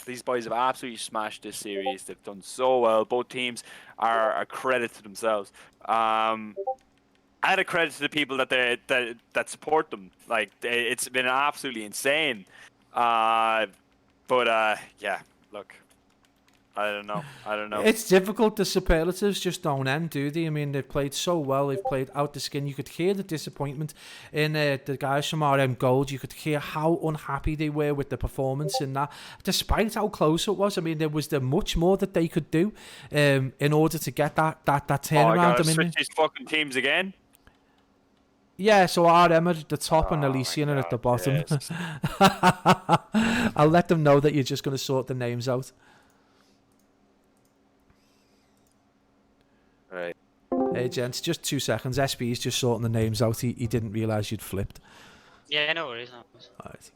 These boys have absolutely smashed this series. They've done so well. Both teams are a credit to themselves. And a credit to the people that support them. Like, it's been absolutely insane. Yeah, look. I don't know. It's difficult. The superlatives just don't end, do they? I mean, they've played so well. They've played out the skin. You could hear the disappointment in the guys from RM Gold. You could hear how unhappy they were with the performance in that, despite how close it was. I mean, there was much more that they could do in order to get that turnaround. I mean, switch these fucking teams again. Yeah, so RM are at the top and Elysian are at the bottom. Yes. I'll let them know that you're just going to sort the names out. Right. Hey, gents, just 2 seconds. SB's just sorting the names out. He didn't realise you'd flipped. Yeah, no worries. Alright.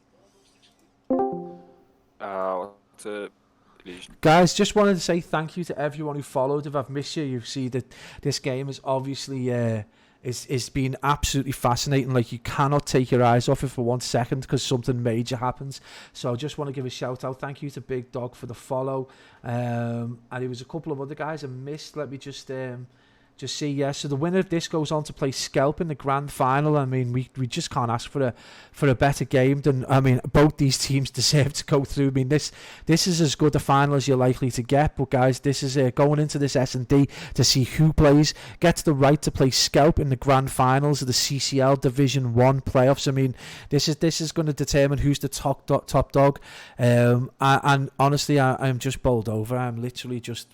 Guys, just wanted to say thank you to everyone who followed. If I've missed you, you see that this game is obviously it's been absolutely fascinating. Like, you cannot take your eyes off it for 1 second because something major happens. So I just want to give a shout out. Thank you to Big Dog for the follow. And there was a couple of other guys I missed. Let me just see. Yeah, so the winner of this goes on to play SKELP in the grand final. I mean, we just can't ask for a better game than, I mean, both these teams deserve to go through. I mean, this is as good a final as you're likely to get. But guys, this is going into this S&D to see who gets the right to play SKELP in the grand finals of the CCL Division 1 playoffs. I mean, this is going to determine who's the top dog. And honestly, I'm just bowled over. I'm literally just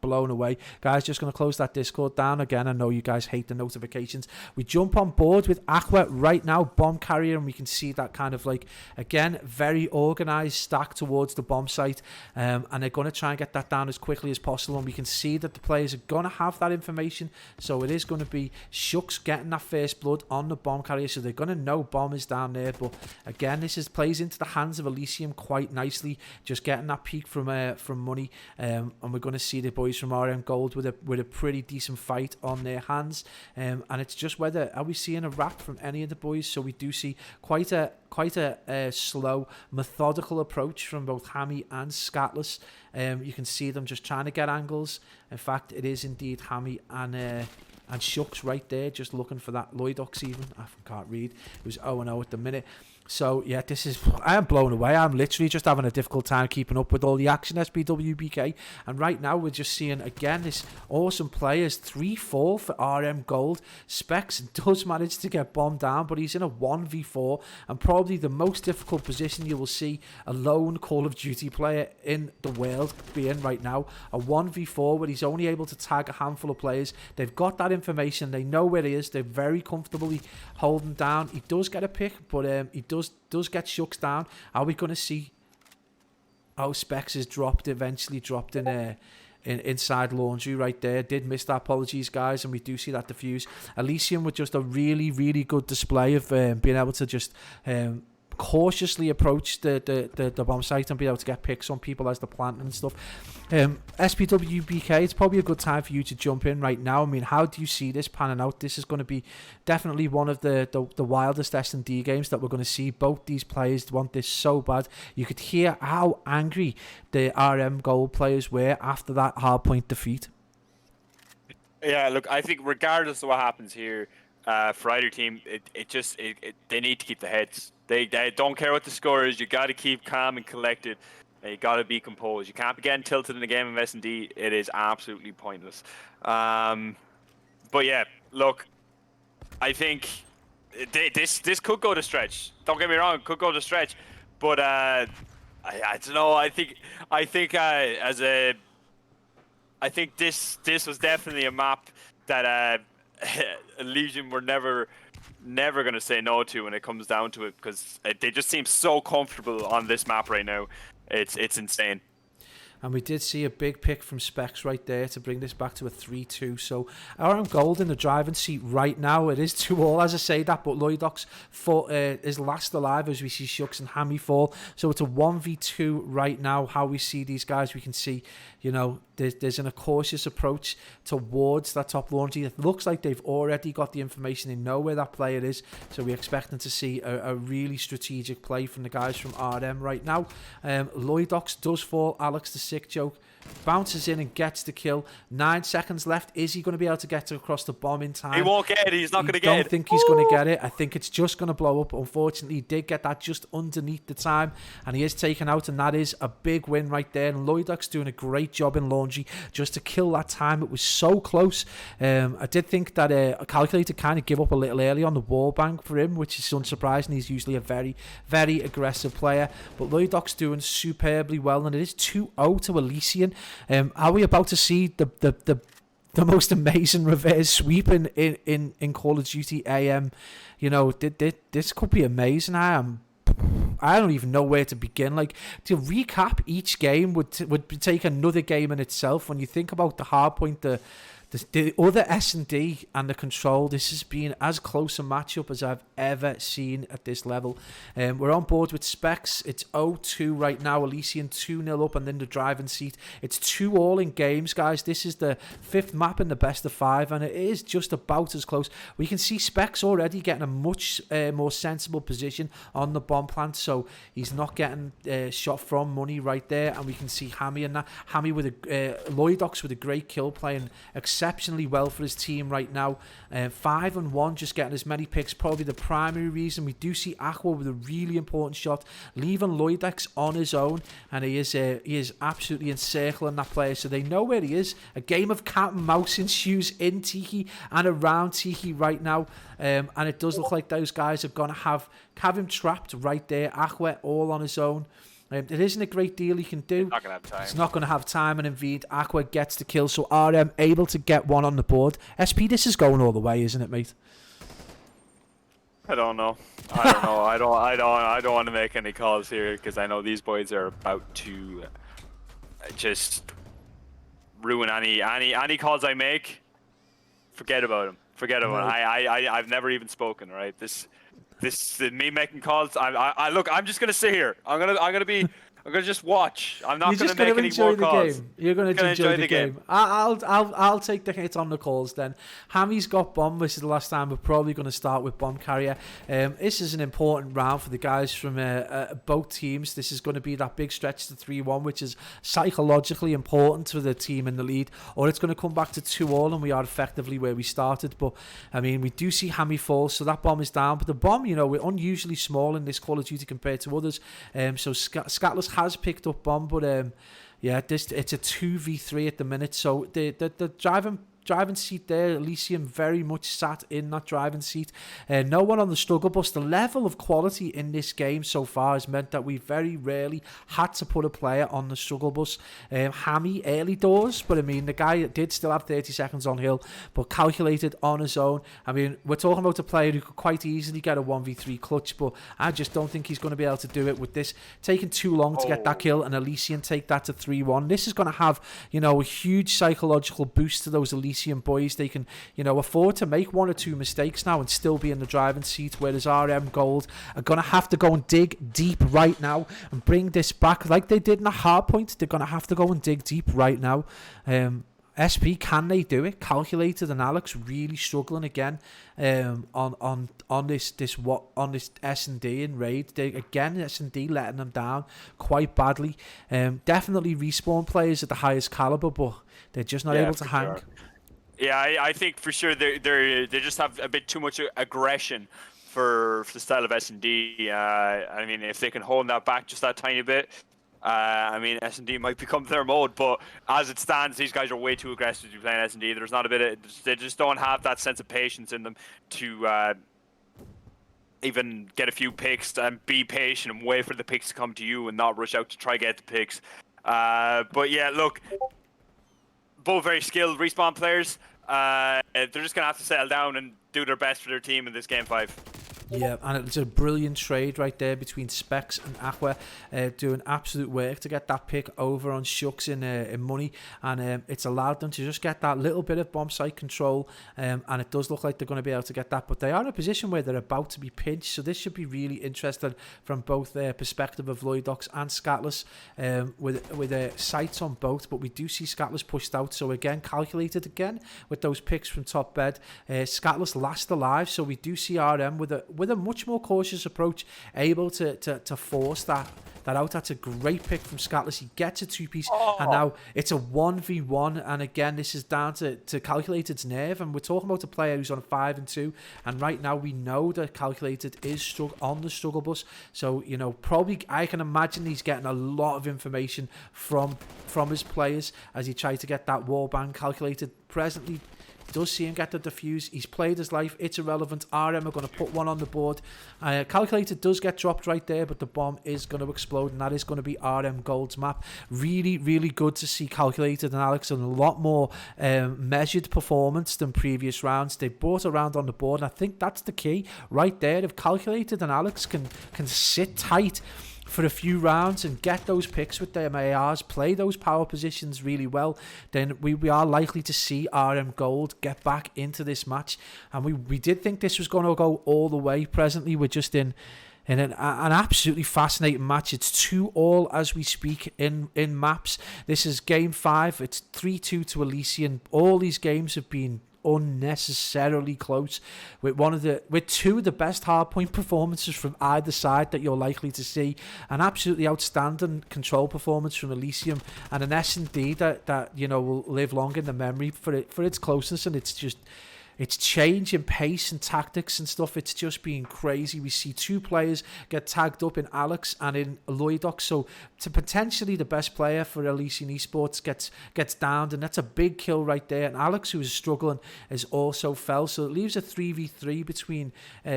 blown away. Guys, just going to close that Discord down again. I know you guys hate the notifications. We jump on board with Aqua right now, bomb carrier, and we can see that kind of, like, again, very organised stack towards the bomb site, and they're going to try and get that down as quickly as possible, and we can see that the players are going to have that information, so it is going to be Shucks getting that first blood on the bomb carrier, so they're going to know bomb is down there. But again, this plays into the hands of Elysium quite nicely, just getting that peak from money, and we're going to see the boys from RM Gold with a pretty decent fight on their hands, and it's just whether are we seeing a wrap from any of the boys. So we do see quite a slow, methodical approach from both Hammy and Scatless. You can see them just trying to get angles. In fact, it is indeed Hammy and Shucks right there, just looking for that Lloydux even. I can't read. It was 0-0 at the minute. So, yeah, I am blown away. I'm literally just having a difficult time keeping up with all the action, SPWBK. And right now, we're just seeing, again, this awesome players. 3-4 for RM Gold. Specs does manage to get bombed down, but he's in a 1v4. And probably the most difficult position you will see a lone Call of Duty player in the world be in right now. A 1v4 where he's only able to tag a handful of players. They've got that information. They know where he is. They're very comfortably holding down. He does get a pick, but he does get Shucks down. Are we going to see how Specs is eventually dropped in inside laundry right there? Did miss that, apologies guys, and we do see that defuse. Elysian with just a really, really good display of being able to just cautiously approach the bomb site and be able to get picks on people as they're planting and stuff. SPWBK, it's probably a good time for you to jump in right now. I mean, how do you see this panning out? This is going to be definitely one of the wildest S&D games that we're going to see. Both these players want this so bad. You could hear how angry the RM Gold players were after that hardpoint defeat. Yeah, look, I think regardless of what happens here, for either team, they need to keep the heads. They don't care what the score is. You got to keep calm and collected. You got to be composed. You can't be getting tilted in a game of S&D. It is absolutely pointless. But yeah, look, I think this could go to stretch. Don't get me wrong, it could go to stretch. But I don't know. I think this was definitely a map that Elysian were never going to say no to when it comes down to it, because they just seem so comfortable on this map right now. It's insane. And we did see a big pick from Specs right there to bring this back to a 3-2. So RM Gold in the driving seat right now. It is 2-all as I say that, but Lloydox is last alive as we see Shucks and Hammy fall. So it's a 1v2 right now. How we see these guys, we can see, you know, there's a cautious approach towards that top launcher. It looks like they've already got the information. They know where that player is. So we're expecting to see a really strategic play from the guys from RM right now. Lloydox does fall. Alex the Sick Joke bounces in and gets the kill. 9 seconds left. Is he going to be able to get across the bomb in time? He won't get it. He's not going to get it. I don't think he's going to get it. I think it's just going to blow up. Unfortunately, he did get that just underneath the time, and he is taken out, and that is a big win right there. And Lloydox doing a great job in laundry just to kill that time. It was so close. I did think that Calculator kind of give up a little early on the wall bang for him, which is unsurprising. He's usually a very, very aggressive player. But Lloydox doing superbly well, and it is 2-0 to Elysian. Are we about to see the most amazing reverse sweep in Call of Duty AM? You know, this could be amazing. I don't even know where to begin. Like, to recap each game would take another game in itself. When you think about the hardpoint, the other S&D and the control, this has been as close a matchup as I've ever seen at this level. We're on board with Specs. It's 0-2 right now. Elysian 2-0 up and then the driving seat. It's 2-all in games, guys. This is the 5th map in the best of 5, and it is just about as close. We can see Specs already getting a much more sensible position on the bomb plant, so he's not getting shot from money right there. And we can see Hammy and that. Hammy with Lloydox with a great kill, playing exceptionally well for his team right now. 5-1, just getting as many picks. Probably the primary reason. We do see Aqua with a really important shot, leaving Lloydox on his own, and he is absolutely encircling that player, so they know where he is. A game of cat and mouse ensues in Tiki and around Tiki right now, and it does look like those guys are going to have him trapped right there. Aqua all on his own. There isn't a great deal he can do. Not gonna have time. He's not going to have time, and indeed, Aqua gets the kill, so RM able to get one on the board. SP, this is going all the way, isn't it, mate? I don't know. I don't want to make any calls here, because I know these boys are about to just ruin any calls I make. Forget about them. Forget about it. I've never even spoken. Right? This me making calls. I look. I'm just gonna sit here. I'm gonna just watch. I'm not gonna make any more calls. You're gonna enjoy the game. I'll take the hit on the calls then. Hammy's got bomb. This is the last time we're probably going to start with bomb carrier. This is an important round for the guys from both teams. This is going to be that big stretch to 3-1, which is psychologically important to the team in the lead, or it's going to come back to 2-all, and we are effectively where we started. But I mean, we do see Hammy fall, so that bomb is down. But the bomb, you know, we're unusually small in this Call of Duty compared to others. So Scatless has picked up bomb, but yeah, it's a 2v3 at the minute. So the driving seat there, Elysian very much sat in that driving seat. No one on the struggle bus. The level of quality in this game so far has meant that we very rarely had to put a player on the struggle bus. Hammy early doors, but I mean, the guy did still have 30 seconds on hill, but calculated on his own. I mean, we're talking about a player who could quite easily get a 1v3 clutch, but I just don't think he's going to be able to do it with this taking too long to get that kill, and Elysian take that to 3-1. This is going to have, you know, a huge psychological boost to those Elysian Elysian boys, they can, you know, afford to make 1 or 2 mistakes now and still be in the driving seat, whereas RM Gold are going to have to go and dig deep right now and bring this back like they did in the hard point. They're going to have to go and dig deep right now. SP, can they do it? Calculated and Alex really struggling again on this S&D in raid. S&D letting them down quite badly. Definitely respawn players at the highest caliber, but they're just not able to hang. Sure. Yeah, I think for sure they just have a bit too much aggression for the style of S&D. I mean, if they can hold that back just that tiny bit, I mean, S&D might become their mode, but as it stands, these guys are way too aggressive to be playing S&D. There's not a bit of, they just don't have that sense of patience in them to even get a few picks and be patient and wait for the picks to come to you and not rush out to try get the picks. But yeah, look, both very skilled respawn players. They're just gonna have to settle down and do their best for their team in this game 5. Yeah, and it's a brilliant trade right there between Specs and Aqua, doing absolute work to get that pick over on Shucks in money, and it's allowed them to just get that little bit of bomb site control, and it does look like they're going to be able to get that, but they are in a position where they're about to be pinched, so this should be really interesting from both the perspective of Lloydox and Scatless, with sights on both, but we do see Scatless pushed out, so again, calculated again with those picks from top bed. Scatless last alive, so we do see RM with a much more cautious approach, able to force that out. That's a great pick from Scatless. He gets a 2-piece, and now it's a 1v1, and again, this is down to Calculated's nerve, and we're talking about a player who's on 5 and 2, and right now we know that Calculated is on the struggle bus, so, you know, probably I can imagine he's getting a lot of information from his players as he tries to get that warband. Calculated presently does see him get the defuse. He's played his life. It's irrelevant. RM are going to put one on the board. Calculated does get dropped right there, but the bomb is going to explode, and that is going to be RM Gold's map. Really, really good to see Calculated and Alex in a lot more measured performance than previous rounds. They brought a round on the board, and I think that's the key right there. If Calculated and Alex can sit tight for a few rounds and get those picks with their ARs, play those power positions really well, then we are likely to see RM Gold get back into this match. And we did think this was going to go all the way. Presently, we're just in an absolutely fascinating match. It's 2-2 as we speak in maps. This is game 5. It's 3-2 to Elysian. All these games have been unnecessarily close, with two of the best hardpoint performances from either side that you're likely to see. An absolutely outstanding control performance from Elysium, and an S&D that you know will live long in the memory for its closeness, and it's change in pace and tactics and stuff. It's just been crazy. We see 2 players get tagged up in Alex and in Lloydox. So to potentially the best player for Elysian Esports gets downed, and that's a big kill right there. And Alex, who is struggling, has also fell. So it leaves a 3v3 between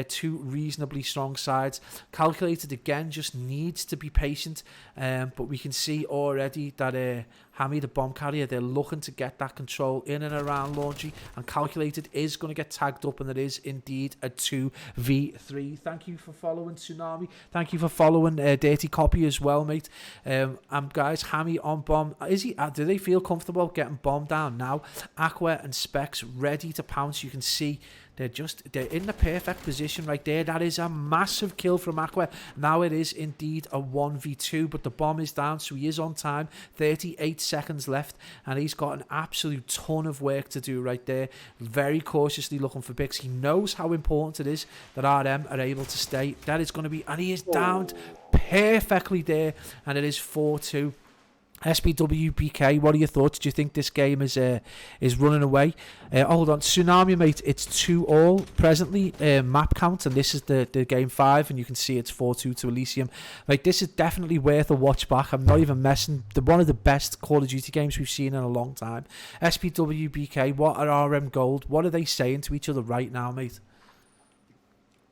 2 reasonably strong sides. Calculated again just needs to be patient, but we can see already that Hammy, the bomb carrier, they're looking to get that control in and around Laundry, and Calculated is going to get tagged up, and it is indeed a 2v3. Thank you for following Tsunami. Thank you for following Dirty Copy as well, mate. Guys, Hammy on bomb. Do they feel comfortable getting bomb down now? Aqua and Specs ready to pounce. You can see they're in the perfect position right there. That is a massive kill from Aqua. Now it is indeed a 1v2, but the bomb is down, so he is on time. 38 seconds left, and he's got an absolute ton of work to do right there. Very cautiously looking for picks. He knows how important it is that RM are able to stay. That is going to be, and he is downed perfectly there, and it is 4-2. SPWBK, what are your thoughts? Do you think this game is running away? Hold on, Tsunami, mate, it's 2-2 presently, map count, and this is the game 5, and you can see it's 4-2 to Elysium. Mate, this is definitely worth a watch back. I'm not even messing. One of the best Call of Duty games we've seen in a long time. SPWBK, what are RM Gold? What are they saying to each other right now, mate?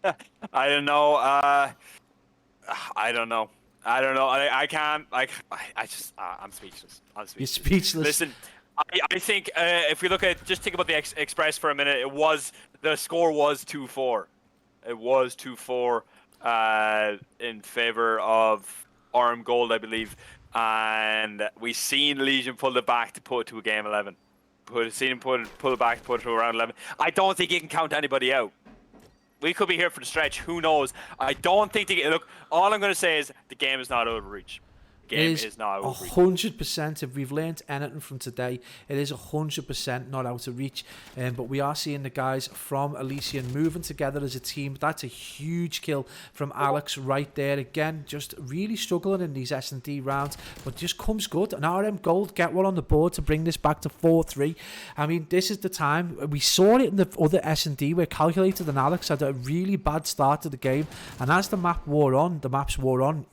I don't know. I can't. I'm speechless. You're speechless. Listen, I think if we look at, just think about the Express for a minute. The score was 2-4. It was 2-4 in favor of RM Gold, I believe, and we seen Elysian pull it back to put it to a game 11. pull it back, put it to around 11. I don't think he can count anybody out. We could be here for the stretch. Who knows? I don't think look. All I'm going to say is the game is not out of reach. Is not 100%. If we've learned anything from today, it is 100% not out of reach. But we are seeing the guys from Elysian moving together as a team. That's a huge kill from Alex right there. Again, just really struggling in these S&D rounds, but just comes good. An RM Gold get one on the board to bring this back to 4-3. I mean, this is the time. We saw it in the other S&D where Calculated and Alex had a really bad start to the game, and as the maps wore on,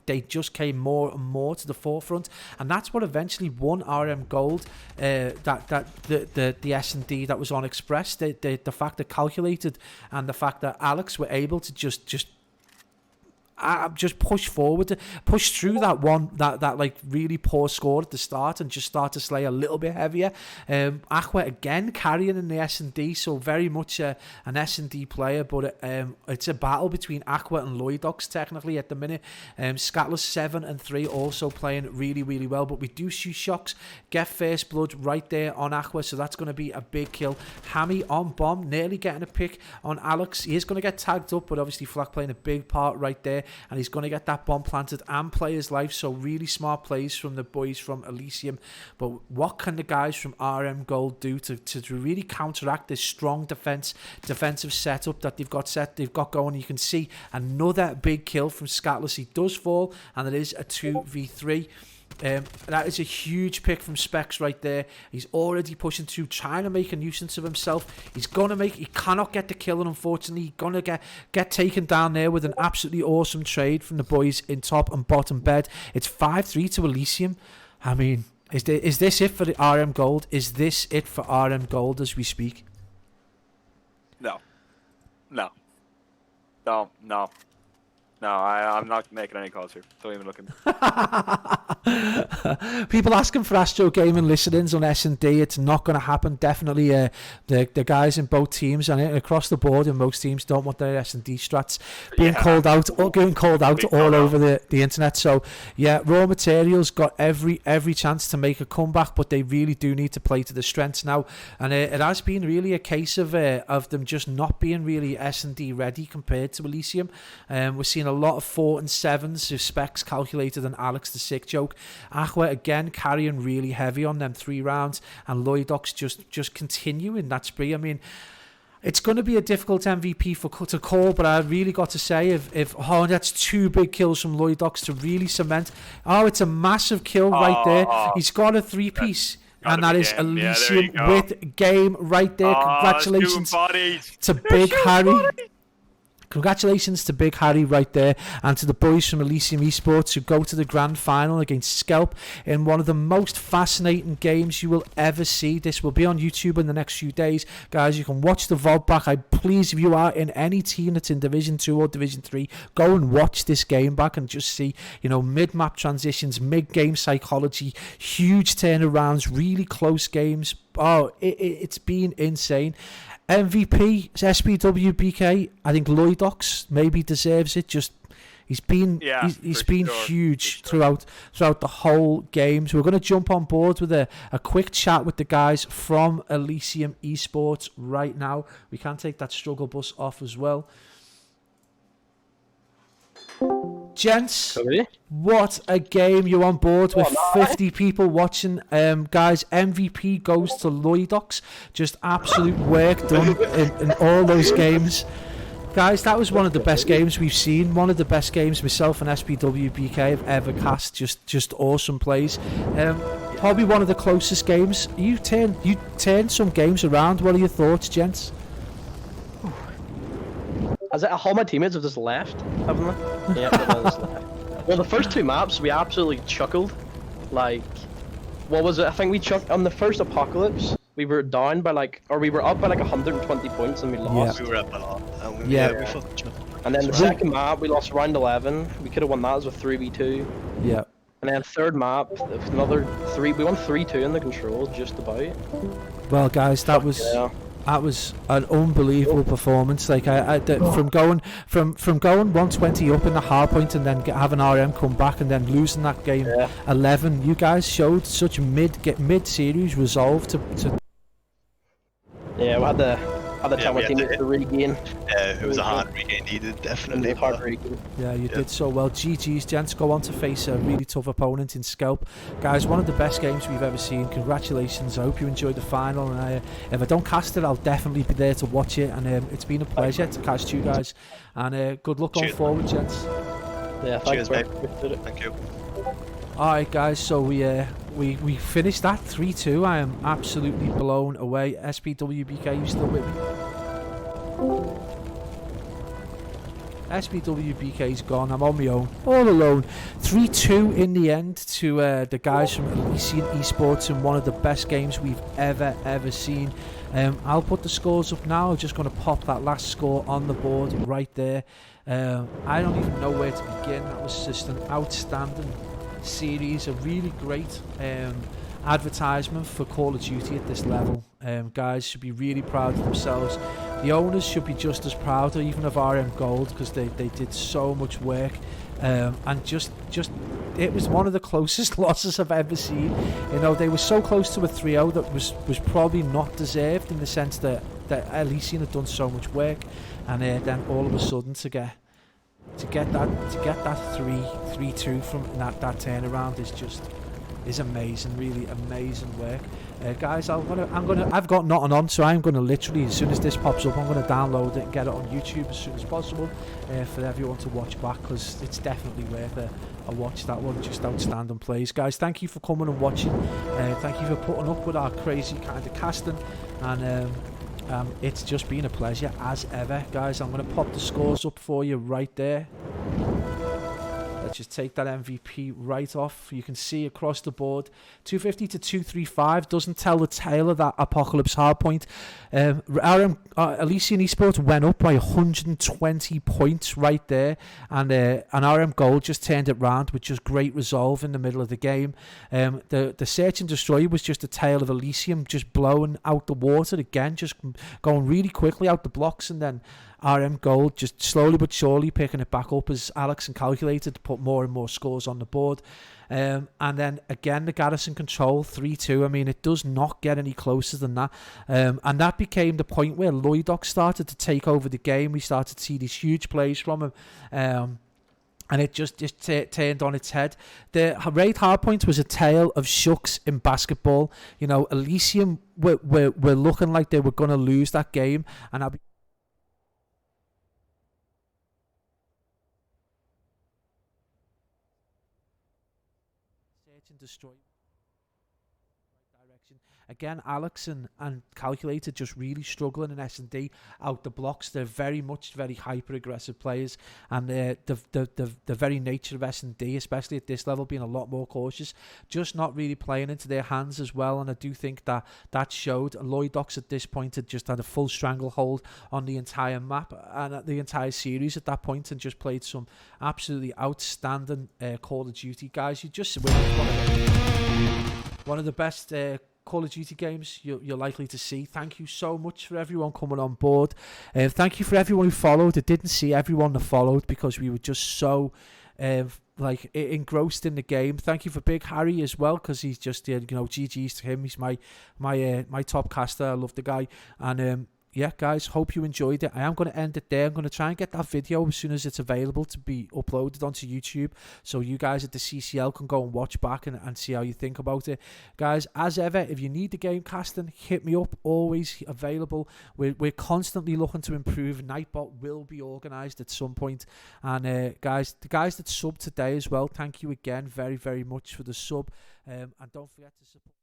they just came more and more to the forefront, and that's what eventually won RM Gold. The S&D that was on Express, the fact that Calculated and the fact that Alex were able to just push forward, push through that like really poor score at the start and just start to slay a little bit heavier. Aqua again carrying in the S&D, so very much an S&D player, but it's a battle between Aqua and Lloydox technically at the minute. Scatler's 7-3 also playing really, really well, but we do see Shocks get first blood right there on Aqua, so that's going to be a big kill. Hammy on bomb, nearly getting a pick on Alex. He is going to get tagged up, but obviously Flak playing a big part right there, and he's going to get that bomb planted and play his life. So really smart plays from the boys from Elysium. But what can the guys from RM Gold do to really counteract this strong defensive setup that they've got going? You can see another big kill from Scatless. He does fall, and it is a 2v3. That is a huge pick from Specs right there. He's already pushing through, trying to make a nuisance of himself. He cannot get the kill, and unfortunately he's gonna get taken down there with an absolutely awesome trade from the boys in top and bottom bed. It's 5-3 to Elysium. I mean, is this it for the RM Gold? Is this it for RM Gold as we speak? No, I'm not making any calls here. Don't even look at me. People asking for Astro Gaming listenings on S&D. It's not going to happen. Definitely the guys in both teams and across the board in most teams don't want their S&D strats being called out or getting called out all over the internet. So yeah, Raw Materials got every chance to make a comeback, but they really do need to play to the strengths now. And it has been really a case of them just not being really S&D ready compared to Elysium. We're seeing a lot of 4 and 7s with Specs, Calculated, and Alex the Sick Joke. Aqua again carrying really heavy on them 3 rounds, and Lloydox just continuing that spree. I mean, it's going to be a difficult MVP to call, but I really got to say if that's 2 big kills from Lloydox to really cement. Oh, it's a massive kill right there. He's got a 3-piece. And that is Elysium with game right there. Congratulations to Big Harry. Congratulations to Big Harry right there, and to the boys from Elysian Esports who go to the grand final against SKELP in one of the most fascinating games you will ever see. This will be on YouTube in the next few days. Guys, you can watch the VOD back. Please, if you are in any team that's in Division 2 or Division 3, go and watch this game back and just see, mid-map transitions, mid-game psychology, huge turnarounds, really close games. Oh, it's been insane. MVP, SPWBK, I think Lloydox maybe deserves it. He's been huge throughout the whole game. So we're going to jump on board with a quick chat with the guys from Elysium Esports right now. We can take that struggle bus off as well. Gents, what a game. You're on board with 50 people watching. Guys, MVP goes to Lloydox. Just absolute work done in all those games. Guys, that was one of the best games we've seen. One of the best games myself and SPWBK have ever cast. Just awesome plays. Probably one of the closest games. You turned some games around. What are your thoughts, gents? All my teammates have just left, haven't they? Yeah, they've just left. Well, the first 2 maps, we absolutely chuckled. Like, what was it? I think we chucked on the first Apocalypse. We were down by we were up by 120 points and we lost. We were up a lot. We fucking chuckled. And then the second map, we lost round 11. We could have won that as a 3v2. Yeah. And then third map, it was another 3. We won 3-2 in the controls, just about. Well, guys, that was an unbelievable performance. Like from going 120 up in the hard point and then having RM come back and then losing that game 11. You guys showed such mid series resolve to Yeah, we had the time we with had teammates to regain. It was a hard regain needed, definitely. Hard but- regain. Yeah, you did so well. GG's, gents. Go on to face a really tough opponent in SKELP. Guys, one of the best games we've ever seen. Congratulations. I hope you enjoyed the final. And if I don't cast it, I'll definitely be there to watch it. And it's been a pleasure to cast you guys. And good luck going Cheers, forward, gents. Yeah, Cheers, thanks, mate. Thank you. Alright, guys. So we finished that 3-2. I am absolutely blown away. SPWBK, you still with me? SPWBK's gone. I'm on my own, all alone. 3-2 in the end to the guys from Elysian Esports, and one of the best games we've ever seen. I'll put the scores up now. I'm just going to pop that last score on the board right there. I don't even know where to begin. That was just an outstanding series, a really great advertisement for Call of Duty at this level. Guys should be really proud of themselves. The owners should be just as proud, or even of RM Gold, because they did so much work. And just it was one of the closest losses I've ever seen. You know, they were so close to a 3-0 that was probably not deserved, in the sense that Elysian had done so much work, and then all of a sudden to get that 3-2 from that turnaround is amazing. Really amazing work. Guys, I've got nothing on, so I'm gonna literally, as soon as this pops up, I'm gonna download it and get it on YouTube as soon as possible for everyone to watch back, because it's definitely worth a watch. That one, just outstanding plays. Guys, thank you for coming and watching. Thank you for putting up with our crazy kind of casting, and it's just been a pleasure as ever. Guys, I'm gonna pop the scores up for you right there. Let's just take that MVP right off. You can see across the board, 250 to 235 doesn't tell the tale of that Apocalypse hardpoint. Elysian Esports went up by 120 points right there, and RM Gold just turned it round with just great resolve in the middle of the game. The Search and Destroy was just a tale of Elysium just blowing out the water again, just going really quickly out the blocks, and then RM Gold just slowly but surely picking it back up as Alex and Calculated to put more and more scores on the board. And then again, the Garrison Control 3-2. I mean, it does not get any closer than that. And that became the point where Lloydox started to take over the game. We started to see these huge plays from him. And it just turned on its head. The Raid Hardpoint was a tale of shucks in basketball. You know, Elysium were looking like they were going to lose that game. And I'll be and destroy direction. Again, Alex and Calculated just really struggling in S&D out the blocks. They're very hyper aggressive players, and the very nature of S&D, especially at this level, being a lot more cautious, just not really playing into their hands as well. And I do think that showed. Lloydox at this point had just had a full stranglehold on the entire map and the entire series at that point, and just played some absolutely outstanding Call of Duty. Guys, you just one of the best Call of Duty games you're likely to see. Thank you so much for everyone coming on board. Thank you for everyone who followed. I didn't see everyone that followed because we were just so engrossed in the game. Thank you for Big Harry as well, because he's just GG's to him. He's my top caster. I love the guy. And yeah, guys, hope you enjoyed it. I am going to end it there. I'm going to try and get that video as soon as it's available to be uploaded onto YouTube, so you guys at the CCL can go and watch back and see how you think about it. Guys, as ever, if you need the game casting, hit me up. Always available. We're constantly looking to improve. Nightbot will be organised at some point. And guys, the guys that subbed today as well, thank you again very much for the sub. And don't forget to support